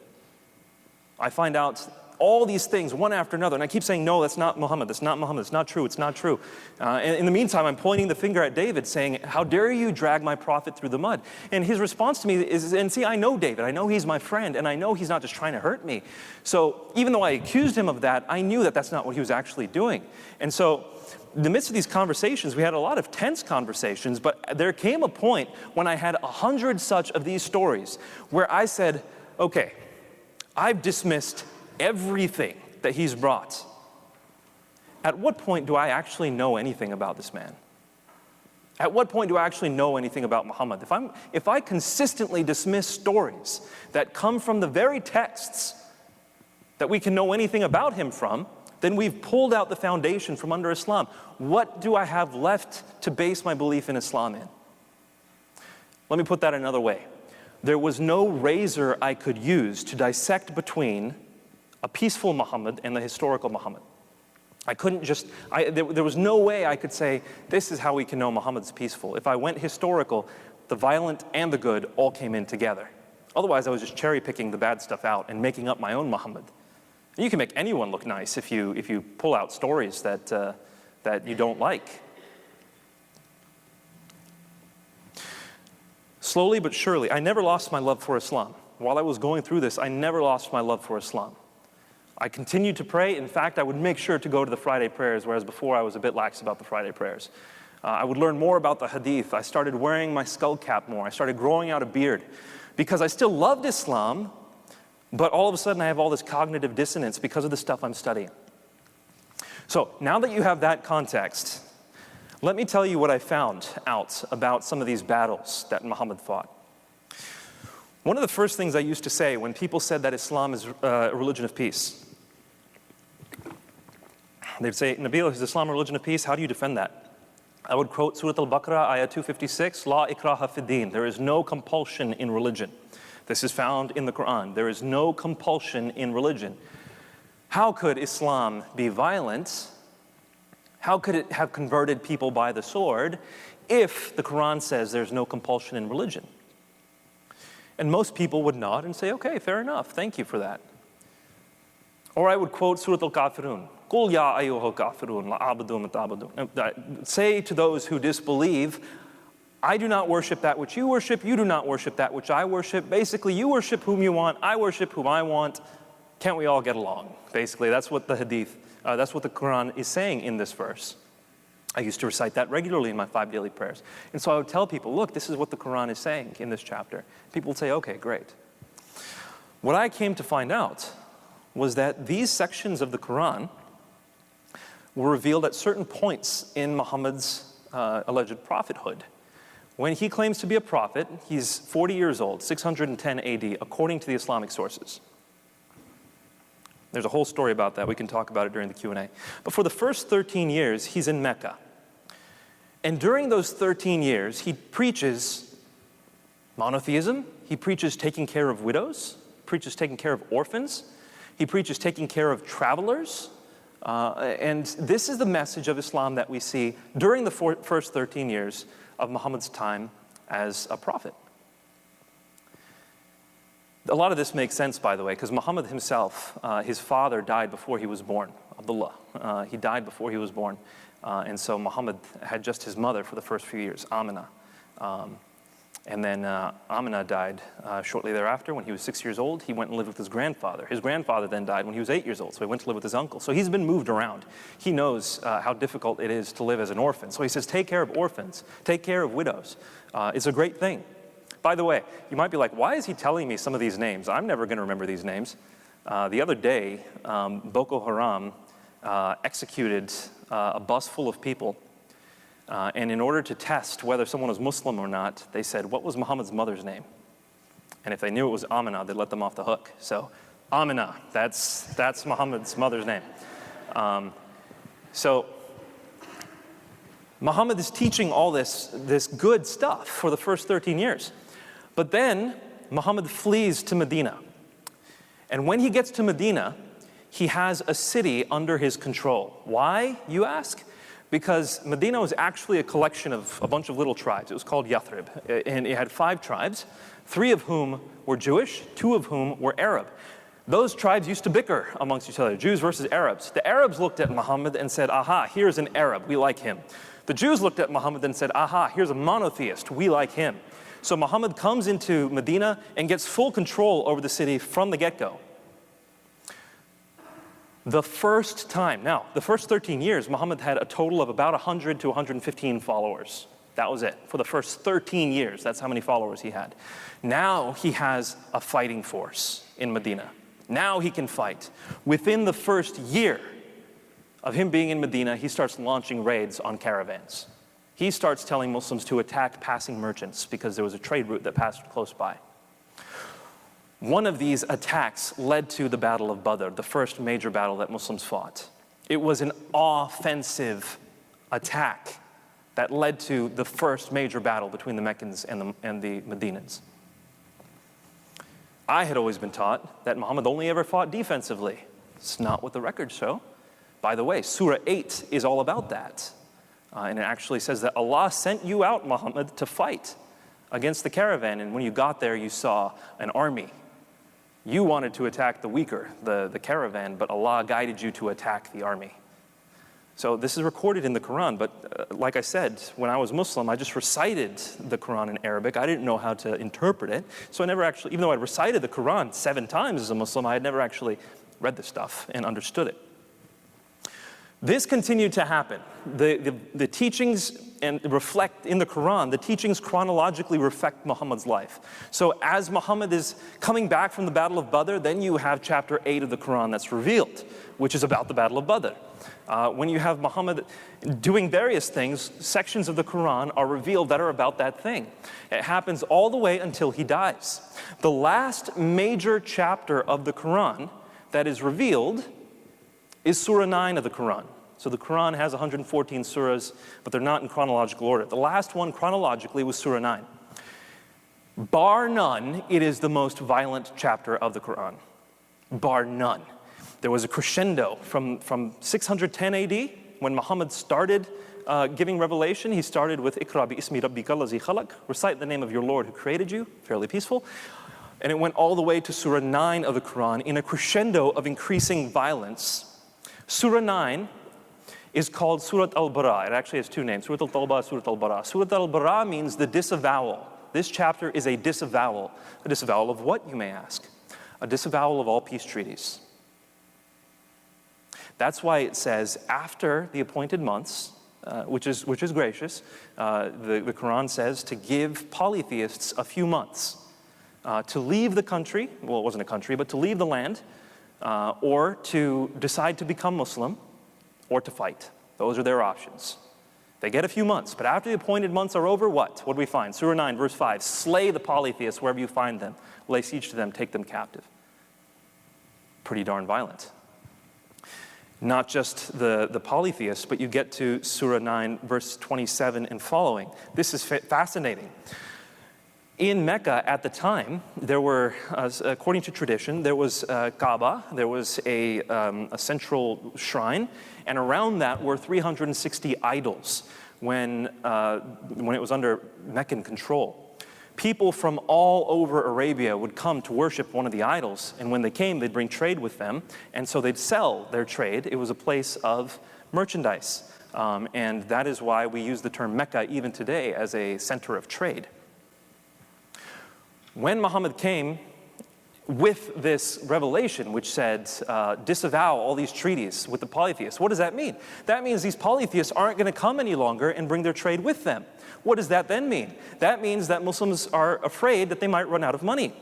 I find out all these things one after another, and I keep saying, no, that's not Muhammad, that's not Muhammad, it's not true, it's not true. And in the meantime, I'm pointing the finger at David saying, how dare you drag my prophet through the mud? And his response to me is, and see, I know David, I know he's my friend, and I know he's not just trying to hurt me. So even though I accused him of that, I knew that that's not what he was actually doing. And so in the midst of these conversations, we had a lot of tense conversations, but there came a point when I had 100 such of these stories where I said, okay, I've dismissed everything that he's brought. At what point do I actually know anything about this man? At what point do I actually know anything about Muhammad? If I consistently dismiss stories that come from the very texts that we can know anything about him from, then we've pulled out the foundation from under Islam. What do I have left to base my belief in Islam in? Let me put that another way. There was no razor I could use to dissect between a peaceful Muhammad and the historical Muhammad. I couldn't just, there was no way I could say, this is how we can know Muhammad's peaceful. If I went historical, the violent and the good all came in together. Otherwise, I was just cherry picking the bad stuff out and making up my own Muhammad. And you can make anyone look nice if you pull out stories that you don't like. Slowly but surely, I never lost my love for Islam. While I was going through this, I never lost my love for Islam. I continued to pray. In fact, I would make sure to go to the Friday prayers, whereas before I was a bit lax about the Friday prayers. I would learn more about the hadith. I started wearing my skull cap more. I started growing out a beard because I still loved Islam, but all of a sudden I have all this cognitive dissonance because of the stuff I'm studying. So now that you have that context, let me tell you what I found out about some of these battles that Muhammad fought. One of the first things I used to say when people said that Islam is a religion of peace, they'd say, Nabeel, is Islam a religion of peace? How do you defend that? I would quote Surah Al-Baqarah, ayah 256, La ikraha fi din. There is no compulsion in religion. This is found in the Quran. There is no compulsion in religion. How could Islam be violent? How could it have converted people by the sword if the Quran says there's no compulsion in religion? And most people would nod and say, okay, fair enough, thank you for that. Or I would quote Surah Al-Kafirun, Qul ya ayyuhal kafirun la a'budu ma ta'budun. Say to those who disbelieve, I do not worship that which you worship, you do not worship that which I worship. Basically, you worship whom you want, I worship whom I want. Can't we all get along? Basically, that's what the hadith, that's what the Quran is saying in this verse. I used to recite that regularly in my 5 daily prayers. And so I would tell people, look, this is what the Quran is saying in this chapter. People would say, okay, great. What I came to find out was that these sections of the Quran were revealed at certain points in Muhammad's alleged prophethood. When he claims to be a prophet, he's 40 years old, 610 AD, according to the Islamic sources. There's a whole story about that. We can talk about it during the Q&A. But for the first 13 years, he's in Mecca. And during those 13 years, he preaches monotheism. He preaches taking care of widows, preaches taking care of orphans. He preaches taking care of travelers. And this is the message of Islam that we see during the first 13 years of Muhammad's time as a prophet. A lot of this makes sense, by the way, because Muhammad himself, his father died before he was born, Abdullah. He died before he was born. And so Muhammad had just his mother for the first few years, Amina. And then Amina died shortly thereafter. When he was 6 years old, he went and lived with his grandfather. His grandfather then died when he was 8 years old, so he went to live with his uncle. So he's been moved around. He knows how difficult it is to live as an orphan. So he says, take care of orphans, take care of widows. It's a great thing. By the way, you might be like, why is he telling me some of these names? I'm never going to remember these names. The other day, Boko Haram executed a bus full of people. And in order to test whether someone was Muslim or not, they said, what was Muhammad's mother's name? And if they knew it was Amina, they let them off the hook. So Amina, that's Muhammad's mother's name. So Muhammad is teaching all this good stuff for the first 13 years. But then Muhammad flees to Medina. And when he gets to Medina, he has a city under his control. Why, you ask? Because Medina was actually a collection of a bunch of little tribes. It was called Yathrib, and it had 5 tribes, 3 of whom were Jewish, 2 of whom were Arab. Those tribes used to bicker amongst each other, Jews versus Arabs. The Arabs looked at Muhammad and said, aha, here's an Arab, we like him. The Jews looked at Muhammad and said, aha, here's a monotheist, we like him. So Muhammad comes into Medina and gets full control over the city from the get-go. The first time, now, the first 13 years, Muhammad had a total of about 100 to 115 followers. That was it. For the first 13 years, that's how many followers he had. Now he has a fighting force in Medina. Now he can fight. Within the first year of him being in Medina, he starts launching raids on caravans. He starts telling Muslims to attack passing merchants because there was a trade route that passed close by. One of these attacks led to the Battle of Badr, the first major battle that Muslims fought. It was an offensive attack that led to the first major battle between the Meccans and the Medinans. I had always been taught that Muhammad only ever fought defensively. It's not what the records show. By the way, Surah 8 is all about that. And it actually says that Allah sent you out, Muhammad, to fight against the caravan. And when you got there, you saw an army. You wanted to attack the weaker, the caravan, but Allah guided you to attack the army. So this is recorded in the Quran, but like I said, when I was Muslim, I just recited the Quran in Arabic. I didn't know how to interpret it. So I never actually, even though I recited the Quran 7 times as a Muslim, I had never actually read the stuff and understood it. This continued to happen. The teachings and reflect in the Quran, the teachings chronologically reflect Muhammad's life. So as Muhammad is coming back from the Battle of Badr, then you have chapter 8 of the Quran that's revealed, which is about the Battle of Badr. When you have Muhammad doing various things, sections of the Quran are revealed that are about that thing. It happens all the way until he dies. The last major chapter of the Quran that is revealed is Surah 9 of the Quran. So the Quran has 114 surahs, but they're not in chronological order. The last one chronologically was Surah 9. Bar none, it is the most violent chapter of the Quran. Bar none. There was a crescendo from 610 AD, when Muhammad started giving revelation. He started with Iqra bi ismi rabbika allazi khalaq, recite the name of your Lord who created you, fairly peaceful. And it went all the way to Surah 9 of the Quran in a crescendo of increasing violence. Surah 9 is called Surah Al-Bara. It actually has 2 names, Surah Al-Tawbah, Surah Al-Bara. Surah Al-Bara means the disavowal. This chapter is a disavowal. A disavowal of what, you may ask? A disavowal of all peace treaties. That's why it says, after the appointed months, which is gracious, the Quran says to give polytheists a few months to leave the country, well, it wasn't a country, but to leave the land, or to decide to become Muslim, or to fight. Those are their options. They get a few months, but after the appointed months are over, what? What do we find? Surah 9, verse 5, slay the polytheists wherever you find them, lay siege to them, take them captive. Pretty darn violent. Not just the polytheists, but you get to Surah 9, verse 27 and following. This is fascinating. In Mecca at the time, there were, according to tradition, there was Kaaba, there was a central shrine, and around that were 360 idols when it was under Meccan control. People from all over Arabia would come to worship one of the idols, and when they came, they'd bring trade with them, and so they'd sell their trade. It was a place of merchandise, and that is why we use the term Mecca even today as a center of trade. When Muhammad came with this revelation, which said, disavow all these treaties with the polytheists, what does that mean? That means these polytheists aren't going to come any longer and bring their trade with them. What does that then mean? That means that Muslims are afraid that they might run out of money,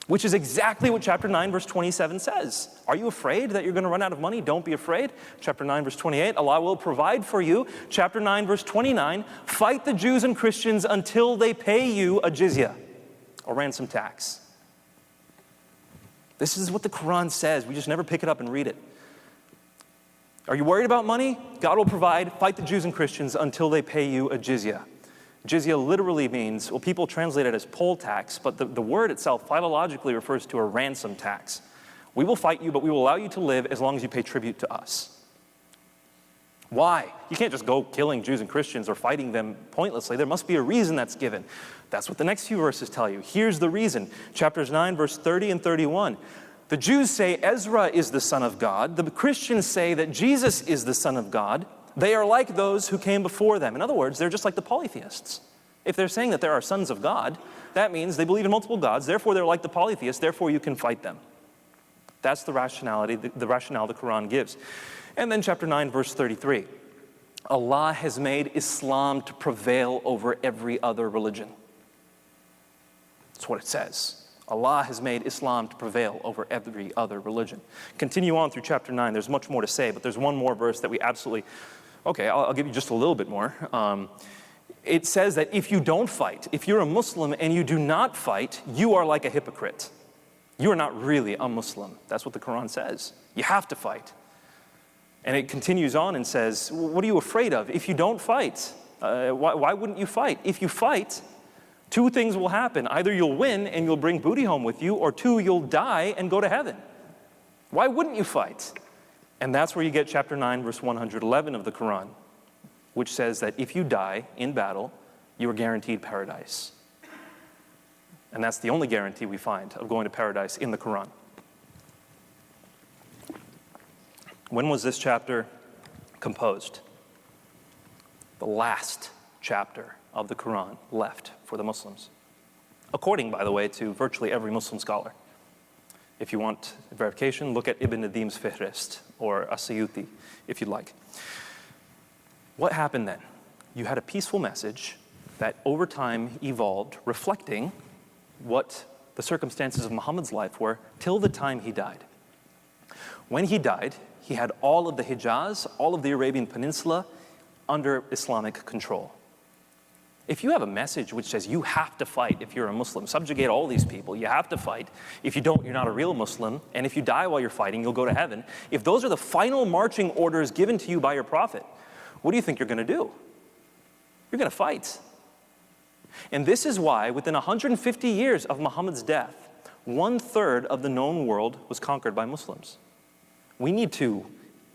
which is exactly what chapter 9, verse 27 says. Are you afraid that you're going to run out of money? Don't be afraid. Chapter 9, verse 28, Allah will provide for you. Chapter 9, verse 29, fight the Jews and Christians until they pay you a jizya, a ransom tax. This is what the Quran says. We just never pick it up and read it. Are you worried about money? God will provide. Fight the Jews and Christians until they pay you a jizya. Jizya literally means, well, people translate it as poll tax, but the word itself philologically refers to a ransom tax. We will fight you, but we will allow you to live as long as you pay tribute to us. Why? You can't just go killing Jews and Christians or fighting them pointlessly. There must be a reason that's given. That's what the next few verses tell you. Here's the reason. Chapters 9, verse 30 and 31. The Jews say Ezra is the son of God. The Christians say that Jesus is the son of God. They are like those who came before them. In other words, they're just like the polytheists. If they're saying that there are sons of God, that means they believe in multiple gods. Therefore, they're like the polytheists. Therefore, you can fight them. That's the rationality, the rationale the Quran gives. And then chapter 9, verse 33. Allah has made Islam to prevail over every other religion. That's what it says. Allah has made Islam to prevail over every other religion. Continue on through chapter 9. There's much more to say, but there's one more verse that we absolutely... Okay, I'll give you just a little bit more. It says that if you don't fight, if you're a Muslim and you do not fight, you are like a hypocrite. You are not really a Muslim. That's what the Quran says. You have to fight. And it continues on and says, what are you afraid of? If you don't fight, why wouldn't you fight? If you fight, two things will happen. Either you'll win and you'll bring booty home with you, or two, you'll die and go to heaven. Why wouldn't you fight? And that's where you get chapter 9, verse 111 of the Quran, which says that if you die in battle, you are guaranteed paradise. And that's the only guarantee we find of going to paradise in the Quran. When was this chapter composed? The last chapter of the Quran left for the Muslims. According, by the way, to virtually every Muslim scholar. If you want verification, look at Ibn Nadim's Fihrist or As-Suyuti, if you'd like. What happened then? You had a peaceful message that over time evolved, reflecting what the circumstances of Muhammad's life were till the time he died. When he died, he had all of the Hijaz, all of the Arabian Peninsula under Islamic control. If you have a message which says you have to fight if you're a Muslim, subjugate all these people, you have to fight. If you don't, you're not a real Muslim, and if you die while you're fighting, you'll go to heaven. If those are the final marching orders given to you by your prophet, what do you think you're going to do? You're going to fight. And this is why, within 150 years of Muhammad's death, 1/3 of the known world was conquered by Muslims. We need to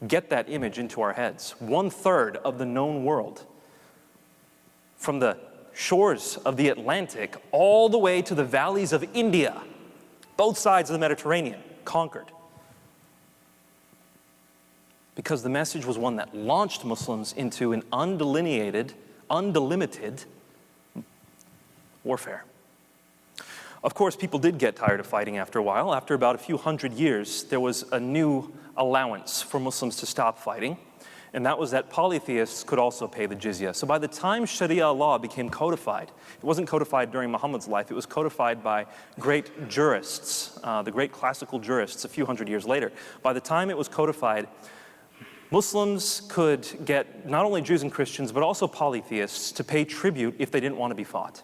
get that image into our heads. 1/3 of the known world, from the shores of the Atlantic all the way to the valleys of India, both sides of the Mediterranean, conquered. Because the message was one that launched Muslims into an undelimited warfare. Of course, people did get tired of fighting after a while. After about a few hundred years, there was a new allowance for Muslims to stop fighting, and that was that polytheists could also pay the jizya. So by the time Sharia law became codified, it wasn't codified during Muhammad's life, it was codified by great jurists, the great classical jurists a few hundred years later. By the time it was codified, Muslims could get not only Jews and Christians, but also polytheists to pay tribute if they didn't want to be fought.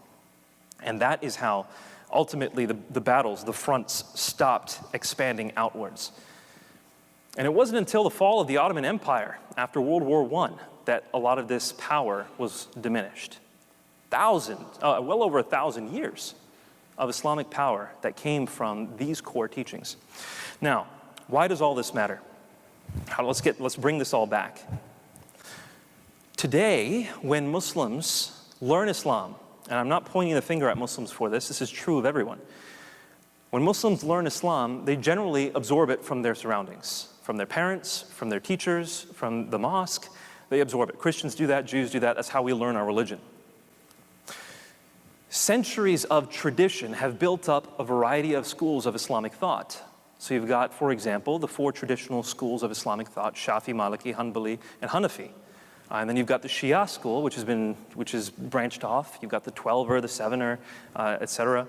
And that is how ultimately the battles, the fronts, stopped expanding outwards. And it wasn't until the fall of the Ottoman Empire after World War I that a lot of this power was diminished. Well over 1,000 years of Islamic power that came from these core teachings. Now, why does all this matter? Let's bring this all back. Today, when Muslims learn Islam, and I'm not pointing the finger at Muslims for this, this is true of everyone. When Muslims learn Islam, they generally absorb it from their surroundings, from their parents, from their teachers, from the mosque. They absorb it. Christians do that, Jews do that. That's how we learn our religion. Centuries of tradition have built up a variety of schools of Islamic thought. So you've got, for example, the 4 traditional schools of Islamic thought: Shafi, Maliki, Hanbali, and Hanafi. And then you've got the Shia school, which is branched off. You've got the 12er, the 7er, etc.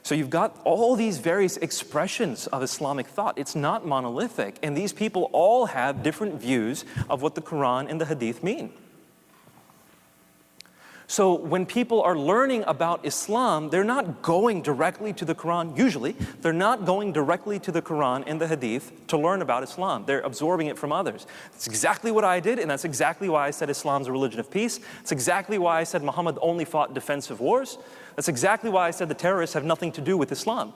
So you've got all these various expressions of Islamic thought. It's not monolithic, and these people all have different views of what the Quran and the Hadith mean. So when people are learning about Islam, they're not going directly to the Quran, usually. They're not going directly to the Quran and the Hadith to learn about Islam. They're absorbing it from others. That's exactly what I did, and that's exactly why I said Islam's a religion of peace. That's exactly why I said Muhammad only fought defensive wars. That's exactly why I said the terrorists have nothing to do with Islam.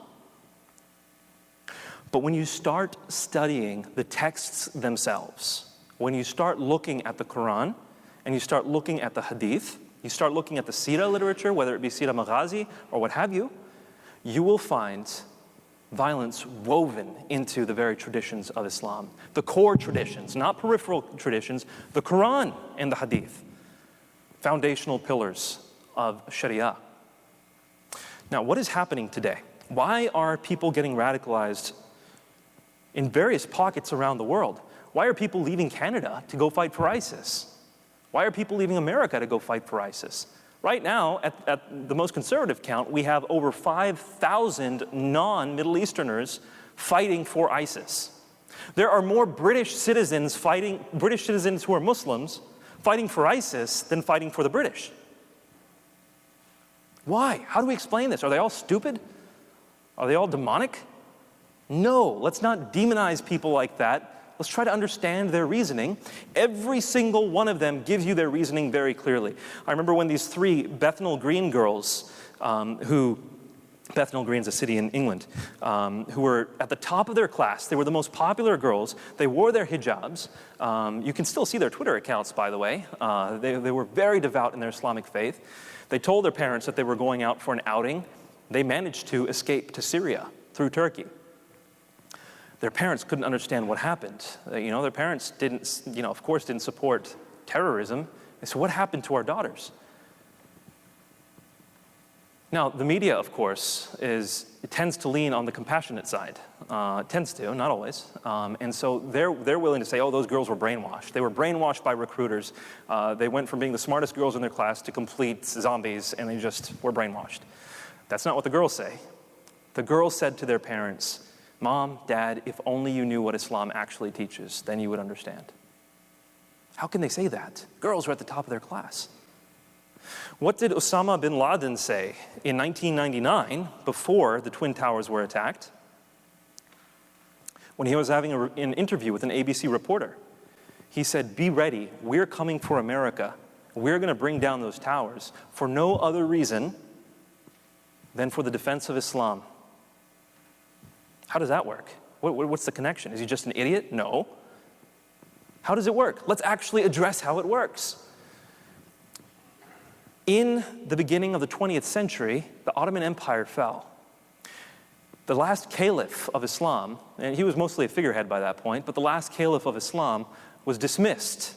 But when you start studying the texts themselves, when you start looking at the Quran and you start looking at the Hadith, you start looking at the Sirah literature, whether it be Sirah Maghazi or what have you, you will find violence woven into the very traditions of Islam. The core traditions, not peripheral traditions, the Quran and the Hadith, foundational pillars of Sharia. Now, what is happening today? Why are people getting radicalized in various pockets around the world? Why are people leaving Canada to go fight for ISIS? Why are people leaving America to go fight for ISIS? Right now, at the most conservative count, we have over 5,000 non-Middle Easterners fighting for ISIS. There are more British citizens who are Muslims, fighting for ISIS than fighting for the British. Why? How do we explain this? Are they all stupid? Are they all demonic? No, let's not demonize people like that Let's try to understand their reasoning. Every single one of them gives you their reasoning very clearly. I remember when these 3 Bethnal Green girls, Bethnal Green's a city in England, who were at the top of their class. They were the most popular girls. They wore their hijabs. You can still see their Twitter accounts, by the way. They were very devout in their Islamic faith. They told their parents that they were going out for an outing. They managed to escape to Syria through Turkey. Their parents couldn't understand what happened. Their parents didn't, of course, didn't support terrorism. They said, what happened to our daughters? Now, the media, of course, it tends to lean on the compassionate side. It tends to, not always. And so they're willing to say, oh, those girls were brainwashed. They were brainwashed by recruiters. They went from being the smartest girls in their class to complete zombies, and they just were brainwashed. That's not what the girls say. The girls said to their parents, Mom, Dad, if only you knew what Islam actually teaches, then you would understand. How can they say that? Girls were at the top of their class. What did Osama bin Laden say in 1999, before the Twin Towers were attacked, when he was having an interview with an ABC reporter? He said, be ready, we're coming for America. We're going to bring down those towers for no other reason than for the defense of Islam. How does that work? What's the connection? Is he just an idiot? No. How does it work? Let's actually address how it works. In the beginning of the 20th century, the Ottoman Empire fell. The last caliph of Islam, and he was mostly a figurehead by that point, but the last caliph of Islam was dismissed.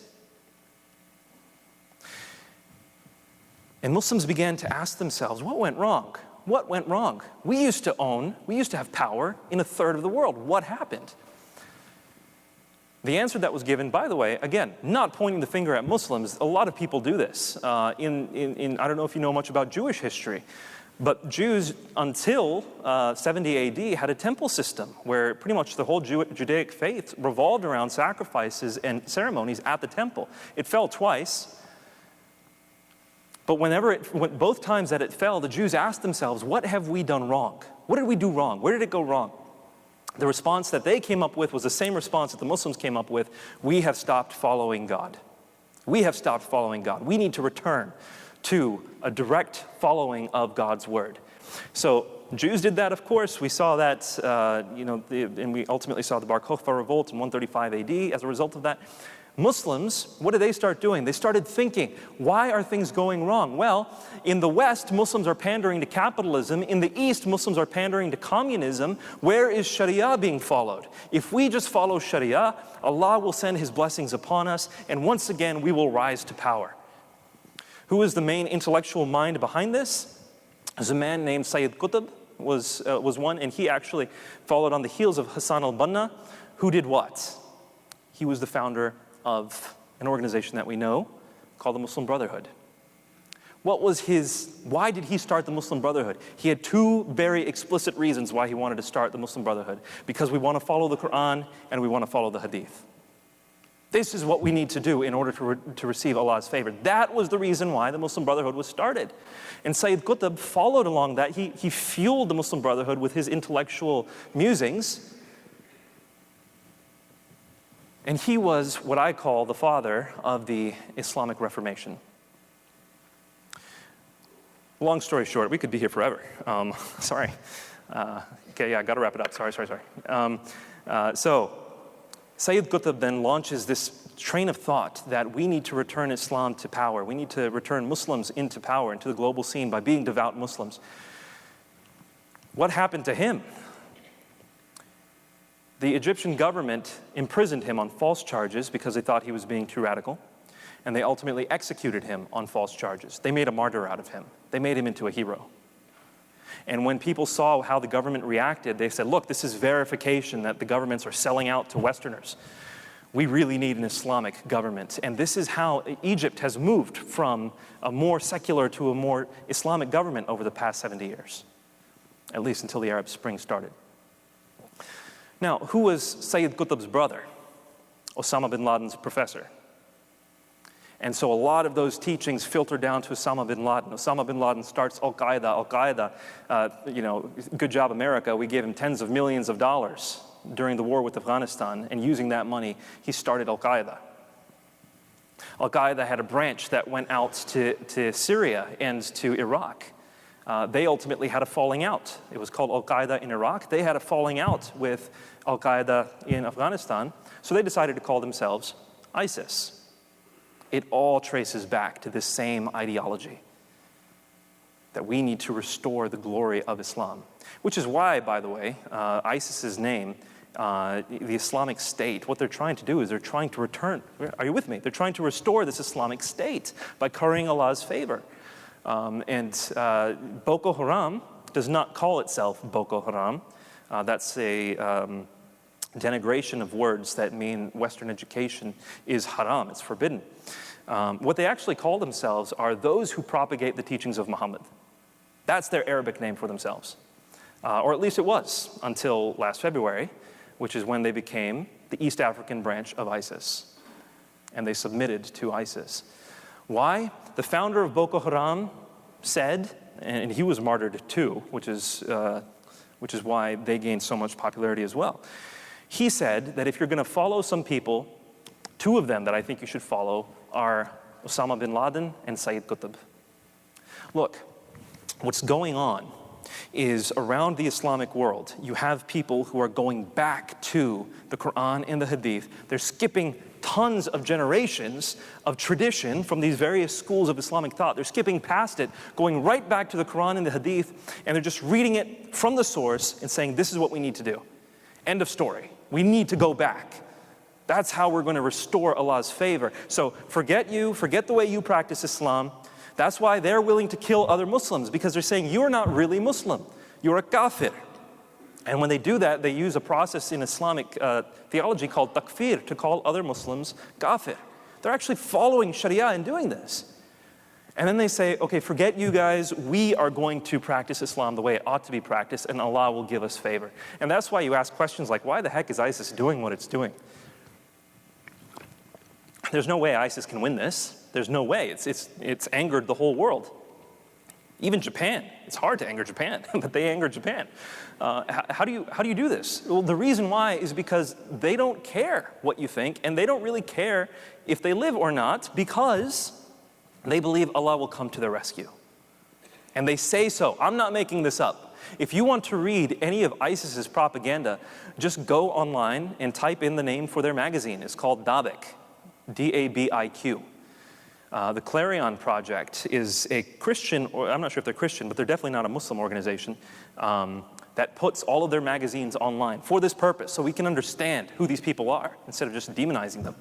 And Muslims began to ask themselves, what went wrong? What went wrong? We used to have power in a third of the world. What happened? The answer that was given, by the way, again, not pointing the finger at Muslims. A lot of people do this. I don't know if you know much about Jewish history, but Jews until 70 AD had a temple system where pretty much the whole Judaic faith revolved around sacrifices and ceremonies at the temple. It fell twice. But both times that it fell, the Jews asked themselves, what have we done wrong? What did we do wrong? Where did it go wrong? The response that they came up with was the same response that the Muslims came up with. We have stopped following God. We have stopped following God. We need to return to a direct following of God's word. So Jews did that, of course. We saw that, and we ultimately saw the Bar Kokhba revolt in 135 AD as a result of that. Muslims, what did they start doing? They started thinking, why are things going wrong? Well, in the West, Muslims are pandering to capitalism. In the East, Muslims are pandering to communism. Where is Sharia being followed? If we just follow Sharia, Allah will send His blessings upon us, and once again, we will rise to power. Who is the main intellectual mind behind this? There's a man named Sayyid Qutb was one, and he actually followed on the heels of Hassan al-Banna, who did what? He was the founder of an organization that we know called the Muslim Brotherhood. Why did he start the Muslim Brotherhood? He had 2 very explicit reasons why he wanted to start the Muslim Brotherhood. Because we want to follow the Quran and we want to follow the Hadith. This is what we need to do in order to receive Allah's favor. That was the reason why the Muslim Brotherhood was started. And Sayyid Qutb followed along that. He fueled the Muslim Brotherhood with his intellectual musings. And he was what I call the father of the Islamic Reformation. Long story short, we could be here forever. Sorry. Okay, yeah, got to wrap it up. Sorry. So Sayyid Qutb then launches this train of thought that we need to return Islam to power. We need to return Muslims into power, into the global scene by being devout Muslims. What happened to him? The Egyptian government imprisoned him on false charges because they thought he was being too radical, and they ultimately executed him on false charges. They made a martyr out of him. They made him into a hero. And when people saw how the government reacted, they said, look, this is verification that the governments are selling out to Westerners. We really need an Islamic government. And this is how Egypt has moved from a more secular to a more Islamic government over the past 70 years, at least until the Arab Spring started. Now, who was Sayyid Qutb's brother? Osama bin Laden's professor. And so a lot of those teachings filter down to Osama bin Laden. Osama bin Laden starts Al-Qaeda, good job America, we gave him tens of millions of dollars. during the war with Afghanistan, and using that money, he started Al-Qaeda. Al-Qaeda had a branch that went out to Syria and to Iraq. They ultimately had a falling out. It was called Al-Qaeda in Iraq. They had a falling out with Al-Qaeda in Afghanistan, so they decided to call themselves ISIS. It all traces back to this same ideology, that we need to restore the glory of Islam. Which is why, by the way, ISIS's name, the Islamic State, what they're trying to do is they're trying to return, are you with me? They're trying to restore this Islamic State by currying Allah's favor. Boko Haram does not call itself Boko Haram. That's a denigration of words that mean Western education is haram, it's forbidden. What they actually call themselves are those who propagate the teachings of Muhammad. That's their Arabic name for themselves. Or at least it was until last February, which is when they became the East African branch of ISIS. And they submitted to ISIS. Why? The founder of Boko Haram said, and he was martyred too, which is why they gained so much popularity as well. He said that if you're going to follow some people, two of them that I think you should follow are Osama bin Laden and Sayyid Qutb. Look, what's going on is around the Islamic world, you have people who are going back to the Quran and the Hadith. They're skipping tons of generations of tradition from these various schools of Islamic thought. They're skipping past it, going right back to the Quran and the Hadith, and they're just reading it from the source and saying, this is what we need to do. End of story. We need to go back. That's how we're going to restore Allah's favor. So forget the way you practice Islam. That's why they're willing to kill other Muslims, because they're saying, you're not really Muslim. You're a kafir. And when they do that, they use a process in Islamic theology called takfir, to call other Muslims kafir. They're actually following Sharia in doing this. And then they say, okay, forget you guys. We are going to practice Islam the way it ought to be practiced, and Allah will give us favor. And that's why you ask questions like, why the heck is ISIS doing what it's doing? There's no way ISIS can win this. There's no way. It's angered the whole world. Even Japan. It's hard to anger Japan, but they anger Japan. How do you do this? Well, the reason why is because they don't care what you think, and they don't really care if they live or not, because they believe Allah will come to their rescue. And they say so. I'm not making this up. If you want to read any of ISIS's propaganda, just go online and type in the name for their magazine. It's called Dabiq, D-A-B-I-Q. The Clarion Project is a Christian, or I'm not sure if they're Christian, but they're definitely not a Muslim organization, that puts all of their magazines online for this purpose, so we can understand who these people are instead of just demonizing them.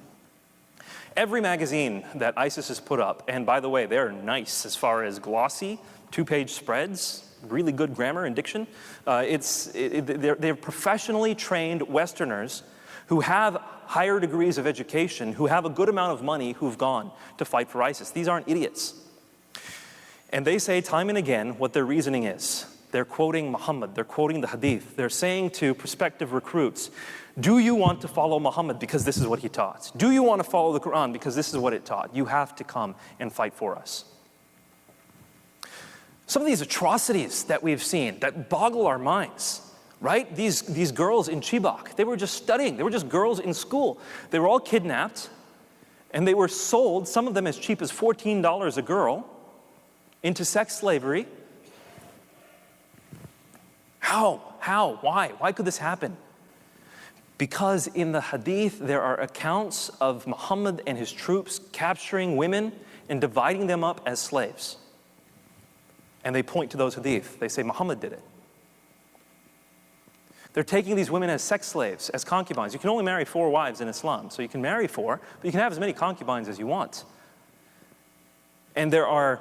Every magazine that ISIS has put up, and by the way, they're nice as far as glossy, 2-page spreads, really good grammar and diction. They're professionally trained Westerners who have higher degrees of education, who have a good amount of money, who've gone to fight for ISIS. These aren't idiots. And they say time and again what their reasoning is. They're quoting Muhammad, they're quoting the Hadith. They're saying to prospective recruits, do you want to follow Muhammad because this is what he taught? Do you want to follow the Quran because this is what it taught? You have to come and fight for us. Some of these atrocities that we've seen that boggle our minds, right? These girls in Chibok, they were just studying. They were just girls in school. They were all kidnapped, and they were sold, some of them as cheap as $14 a girl, into sex slavery. How? Why? Why could this happen? Because in the Hadith, there are accounts of Muhammad and his troops capturing women and dividing them up as slaves. And they point to those Hadith. They say Muhammad did it. They're taking these women as sex slaves, as concubines. You can only marry 4 wives in Islam, so you can marry 4, but you can have as many concubines as you want. And there are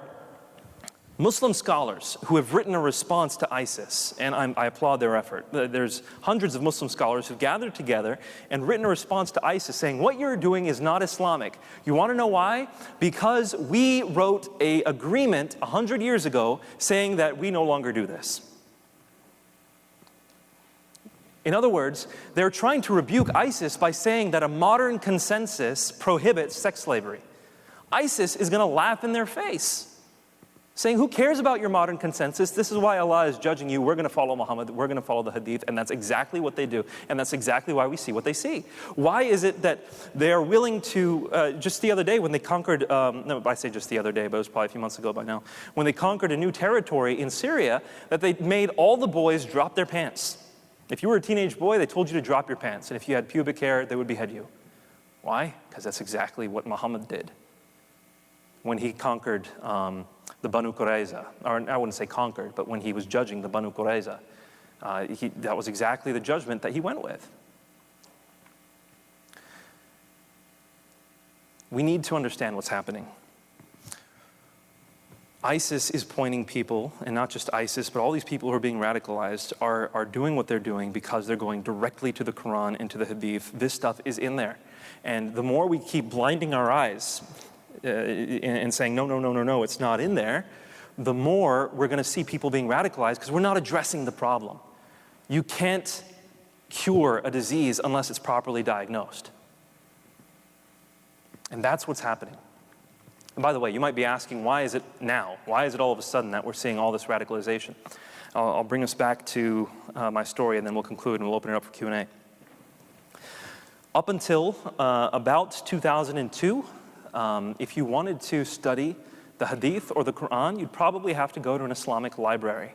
Muslim scholars who have written a response to ISIS, and I applaud their effort. There's hundreds of Muslim scholars who've gathered together and written a response to ISIS saying, what you're doing is not Islamic. You want to know why? Because we wrote an agreement 100 years ago saying that we no longer do this. In other words, they're trying to rebuke ISIS by saying that a modern consensus prohibits sex slavery. ISIS is going to laugh in their face, saying, who cares about your modern consensus? This is why Allah is judging you. We're going to follow Muhammad. We're going to follow the hadith. And that's exactly what they do. And that's exactly why we see what they see. Why is it that they are willing to, just the other day when they conquered, no, I say just the other day, but it was probably a few months ago by now, when they conquered a new territory in Syria, that they made all the boys drop their pants. If you were a teenage boy, they told you to drop your pants. And if you had pubic hair, they would behead you. Why? Because that's exactly what Muhammad did when he conquered the Banu Qurayza, or I wouldn't say conquered, but when he was judging the Banu Qurayza, that was exactly the judgment that he went with. We need to understand what's happening. ISIS is pointing people, and not just ISIS, but all these people who are being radicalized are doing what they're doing because they're going directly to the Quran and to the Hadith. This stuff is in there. And the more we keep blinding our eyes and saying, no, it's not in there, the more we're going to see people being radicalized because we're not addressing the problem. You can't cure a disease unless it's properly diagnosed. And that's what's happening. And by the way, you might be asking, why is it now? Why is it all of a sudden that we're seeing all this radicalization? I'll bring us back to my story, and then we'll conclude, and we'll open it up for Q&A. Up until about 2002, if you wanted to study the Hadith or the Quran, you'd probably have to go to an Islamic library.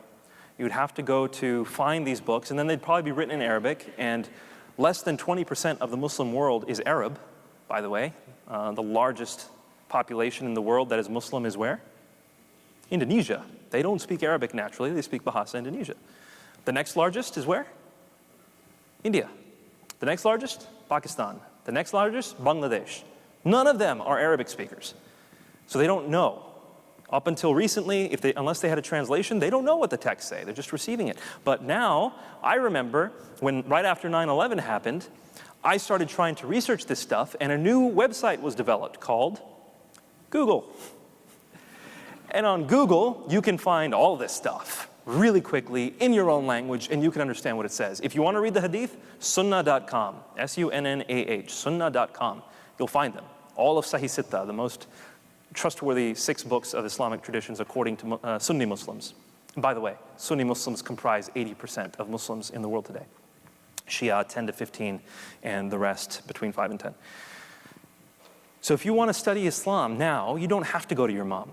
You'd have to go to find these books, and then they'd probably be written in Arabic, and less than 20% of the Muslim world is Arab, by the way. The largest population in the world that is Muslim is where? Indonesia. They don't speak Arabic naturally, they speak Bahasa Indonesia. The next largest is where? India. The next largest? Pakistan. The next largest? Bangladesh. None of them are Arabic speakers. So they don't know. Up until recently, unless they had a translation, they don't know what the texts say. They're just receiving it. But now, I remember when right after 9/11 happened, I started trying to research this stuff, and a new website was developed called Google. And on Google, you can find all this stuff really quickly in your own language, and you can understand what it says. If you want to read the Hadith, sunnah.com, S-U-N-N-A-H, sunnah.com. You'll find them. All of Sahih Sitta, the most trustworthy 6 books of Islamic traditions according to Sunni Muslims. And by the way, Sunni Muslims comprise 80% of Muslims in the world today. Shia, 10 to 15, and the rest between 5 and 10. So if you want to study Islam now, you don't have to go to your mom.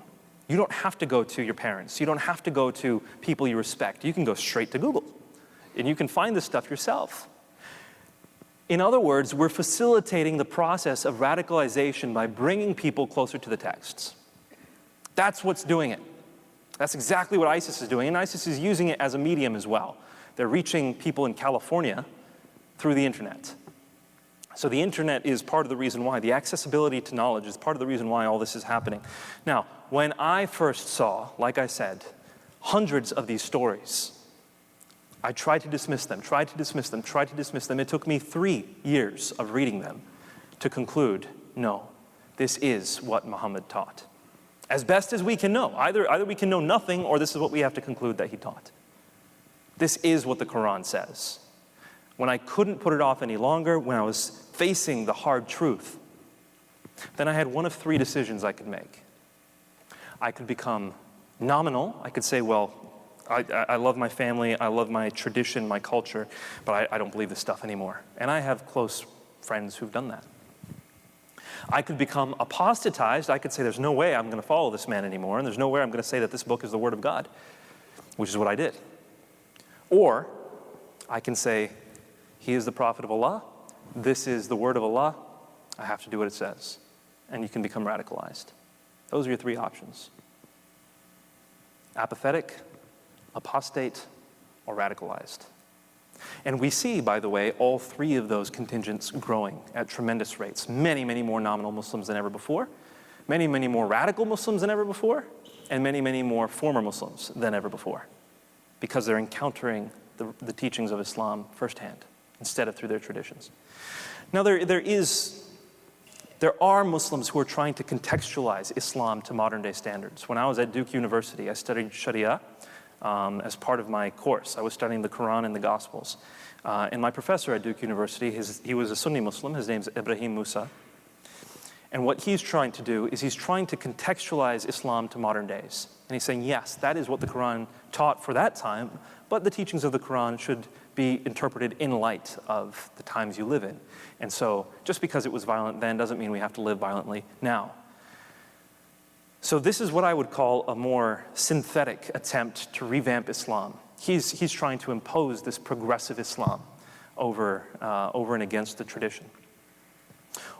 You don't have to go to your parents. You don't have to go to people you respect. You can go straight to Google, and you can find this stuff yourself. In other words, we're facilitating the process of radicalization by bringing people closer to the texts. That's what's doing it. That's exactly what ISIS is doing, and ISIS is using it as a medium as well. They're reaching people in California through the internet. So the internet is part of the reason why. The accessibility to knowledge is part of the reason why all this is happening. Now, when I first saw, like I said, hundreds of these stories, I tried to dismiss them. It took me 3 years of reading them to conclude, no, this is what Muhammad taught. As best as we can know. Either we can know nothing, or this is what we have to conclude that he taught. This is what the Quran says. When I couldn't put it off any longer, when I was facing the hard truth, then I had one of 3 decisions I could make. I could become nominal. I could say, well, I love my family, I love my tradition, my culture, but I don't believe this stuff anymore. And I have close friends who've done that. I could become apostatized. I could say there's no way I'm going to follow this man anymore, and there's no way I'm going to say that this book is the Word of God, which is what I did. Or I can say, he is the Prophet of Allah, this is the Word of Allah, I have to do what it says. And you can become radicalized. Those are your 3 options. Apathetic, apostate, or radicalized. And we see, by the way, all 3 of those contingents growing at tremendous rates. Many, many more nominal Muslims than ever before, many, many more radical Muslims than ever before, and many, many more former Muslims than ever before, because they're encountering the teachings of Islam firsthand, instead of through their traditions. Now, there are Muslims who are trying to contextualize Islam to modern day standards. When I was at Duke University, I studied Sharia as part of my course. I was studying the Quran and the Gospels. And my professor at Duke University, he was a Sunni Muslim. His name's Ibrahim Musa. And what he's trying to do is he's trying to contextualize Islam to modern days. And he's saying, yes, that is what the Quran taught for that time, but the teachings of the Quran should be interpreted in light of the times you live in. And so just because it was violent then doesn't mean we have to live violently now. So this is what I would call a more synthetic attempt to revamp Islam. He's trying to impose this progressive Islam over and against the tradition.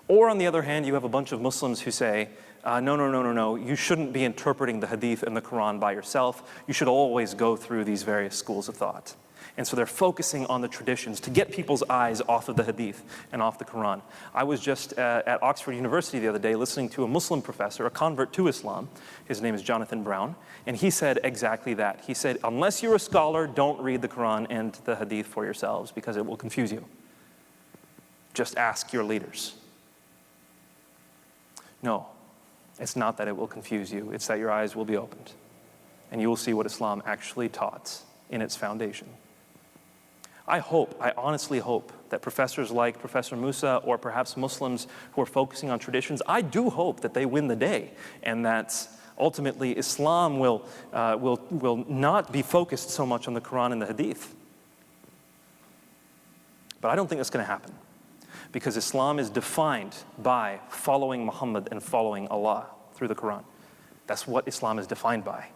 Or on the other hand, you have a bunch of Muslims who say, no, you shouldn't be interpreting the Hadith and the Quran by yourself. You should always go through these various schools of thought. And so they're focusing on the traditions to get people's eyes off of the Hadith and off the Quran. I was just at Oxford University the other day listening to a Muslim professor, a convert to Islam. His name is Jonathan Brown. And he said exactly that. He said, unless you're a scholar, don't read the Quran and the Hadith for yourselves because it will confuse you. Just ask your leaders. No, it's not that it will confuse you. It's that your eyes will be opened. And you will see what Islam actually taught in its foundation. I honestly hope that professors like Professor Musa or perhaps Muslims who are focusing on traditions, I do hope that they win the day and that ultimately Islam will not be focused so much on the Quran and the Hadith. But I don't think that's going to happen because Islam is defined by following Muhammad and following Allah through the Quran. That's what Islam is defined by.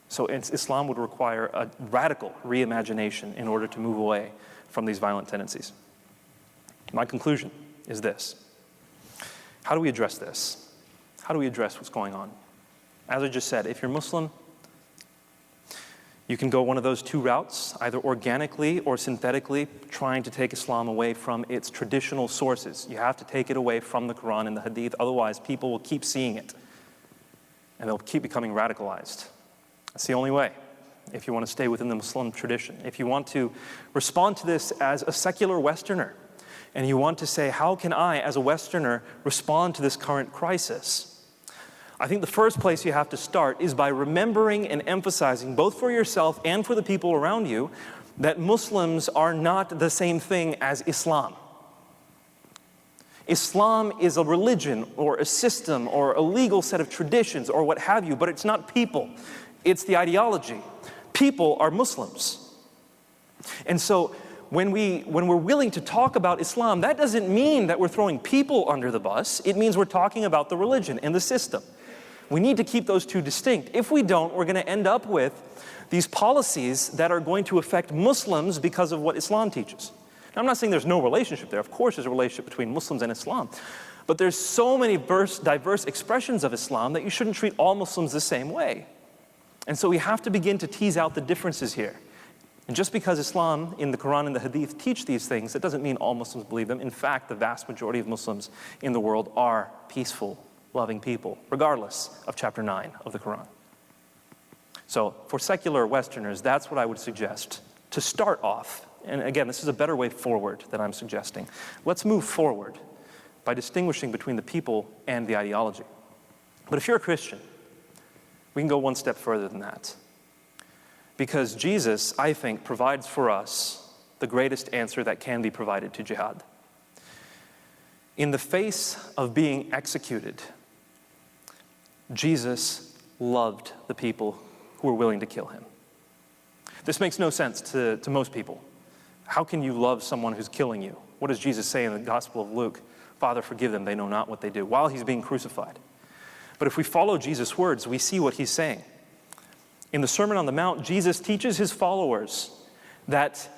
So Islam would require a radical reimagination in order to move away from these violent tendencies. My conclusion is this. How do we address this? How do we address what's going on? As I just said, if you're Muslim, you can go one of those two routes, either organically or synthetically, trying to take Islam away from its traditional sources. You have to take it away from the Quran and the Hadith, otherwise people will keep seeing it, and they'll keep becoming radicalized. That's the only way, if you want to stay within the Muslim tradition. If you want to respond to this as a secular Westerner, and you want to say, how can I, as a Westerner, respond to this current crisis? I think the first place you have to start is by remembering and emphasizing, both for yourself and for the people around you, that Muslims are not the same thing as Islam. Islam is a religion or a system or a legal set of traditions or what have you, but it's not people. It's the ideology. People are Muslims. And so when we're willing to talk about Islam, that doesn't mean that we're throwing people under the bus. It means we're talking about the religion and the system. We need to keep those two distinct. If we don't, we're going to end up with these policies that are going to affect Muslims because of what Islam teaches. Now, I'm not saying there's no relationship there. Of course there's a relationship between Muslims and Islam. But there's so many diverse expressions of Islam that you shouldn't treat all Muslims the same way. And so we have to begin to tease out the differences here. And just because Islam in the Quran and the Hadith teach these things, that doesn't mean all Muslims believe them. In fact, the vast majority of Muslims in the world are peaceful, loving people, regardless of chapter 9 of the Quran. So for secular Westerners, that's what I would suggest to start off. And again, this is a better way forward that I'm suggesting. Let's move forward by distinguishing between the people and the ideology. But if you're a Christian, we can go one step further than that. Because Jesus, I think, provides for us the greatest answer that can be provided to jihad. In the face of being executed, Jesus loved the people who were willing to kill him. This makes no sense to most people. How can you love someone who's killing you? What does Jesus say in the Gospel of Luke? Father, forgive them, they know not what they do, while he's being crucified. But if we follow Jesus' words, we see what he's saying. In the Sermon on the Mount, Jesus teaches his followers that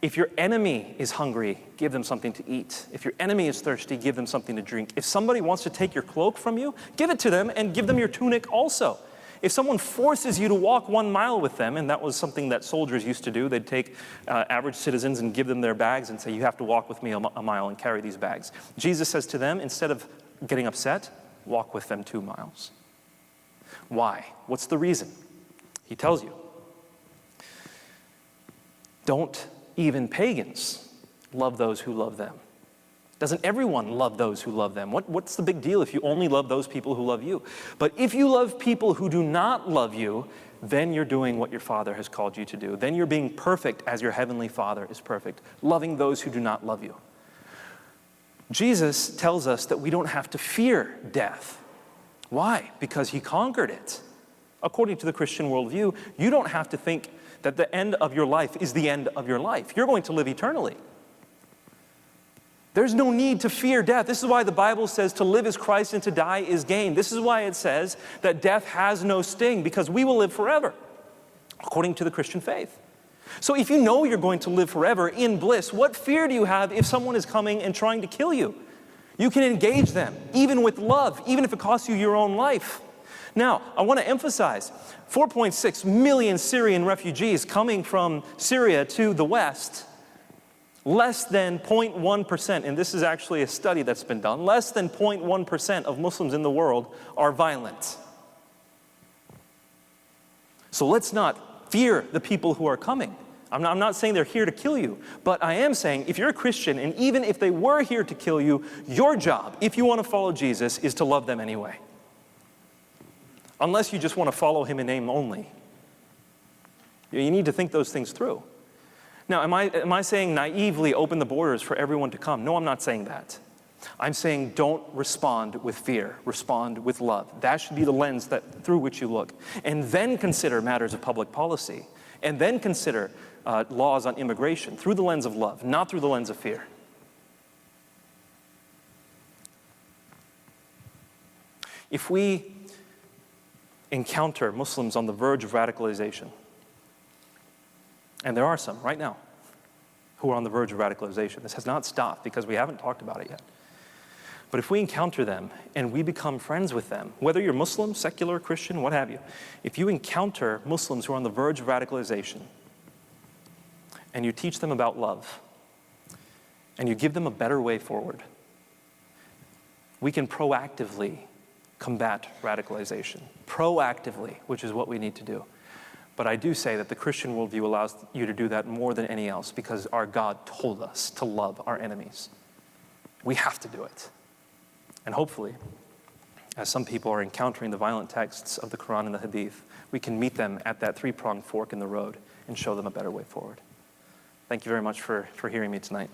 if your enemy is hungry, give them something to eat. If your enemy is thirsty, give them something to drink. If somebody wants to take your cloak from you, give it to them and give them your tunic also. If someone forces you to walk 1 mile with them, and that was something that soldiers used to do, they'd take average citizens and give them their bags and say, you have to walk with me a mile and carry these bags. Jesus says to them, instead of getting upset, walk with them 2 miles. Why? What's the reason? He tells you. Don't even pagans love those who love them. Doesn't everyone love those who love them? What's the big deal if you only love those people who love you? But if you love people who do not love you, then you're doing what your Father has called you to do. Then you're being perfect as your heavenly Father is perfect, loving those who do not love you. Jesus tells us that we don't have to fear death. Why? Because he conquered it. According to the Christian worldview, you don't have to think that the end of your life is the end of your life. You're going to live eternally. There's no need to fear death. This is why the Bible says to live is Christ and to die is gain. This is why it says that death has no sting, because we will live forever, according to the Christian faith. So if you know you're going to live forever in bliss, what fear do you have if someone is coming and trying to kill you? You can engage them, even with love, even if it costs you your own life. Now, I want to emphasize, 4.6 million Syrian refugees coming from Syria to the West, less than 0.1%, and this is actually a study that's been done, less than 0.1% of Muslims in the world are violent. So let's not fear the people who are coming. I'm not saying they're here to kill you, but I am saying if you're a Christian, and even if they were here to kill you, your job, if you want to follow Jesus, is to love them anyway. Unless you just want to follow him in name only. You need to think those things through. Now, am I saying naively open the borders for everyone to come? No, I'm not saying that. I'm saying don't respond with fear. Respond with love. That should be the lens through which you look. And then consider matters of public policy. And then consider laws on immigration through the lens of love, not through the lens of fear. If we encounter Muslims on the verge of radicalization, and there are some right now who are on the verge of radicalization. This has not stopped because we haven't talked about it yet. But if we encounter them and we become friends with them, whether you're Muslim, secular, Christian, what have you, if you encounter Muslims who are on the verge of radicalization and you teach them about love and you give them a better way forward, we can proactively combat radicalization. Proactively, which is what we need to do. But I do say that the Christian worldview allows you to do that more than any else because our God told us to love our enemies. We have to do it. And hopefully, as some people are encountering the violent texts of the Quran and the Hadith, we can meet them at that three-pronged fork in the road and show them a better way forward. Thank you very much for hearing me tonight.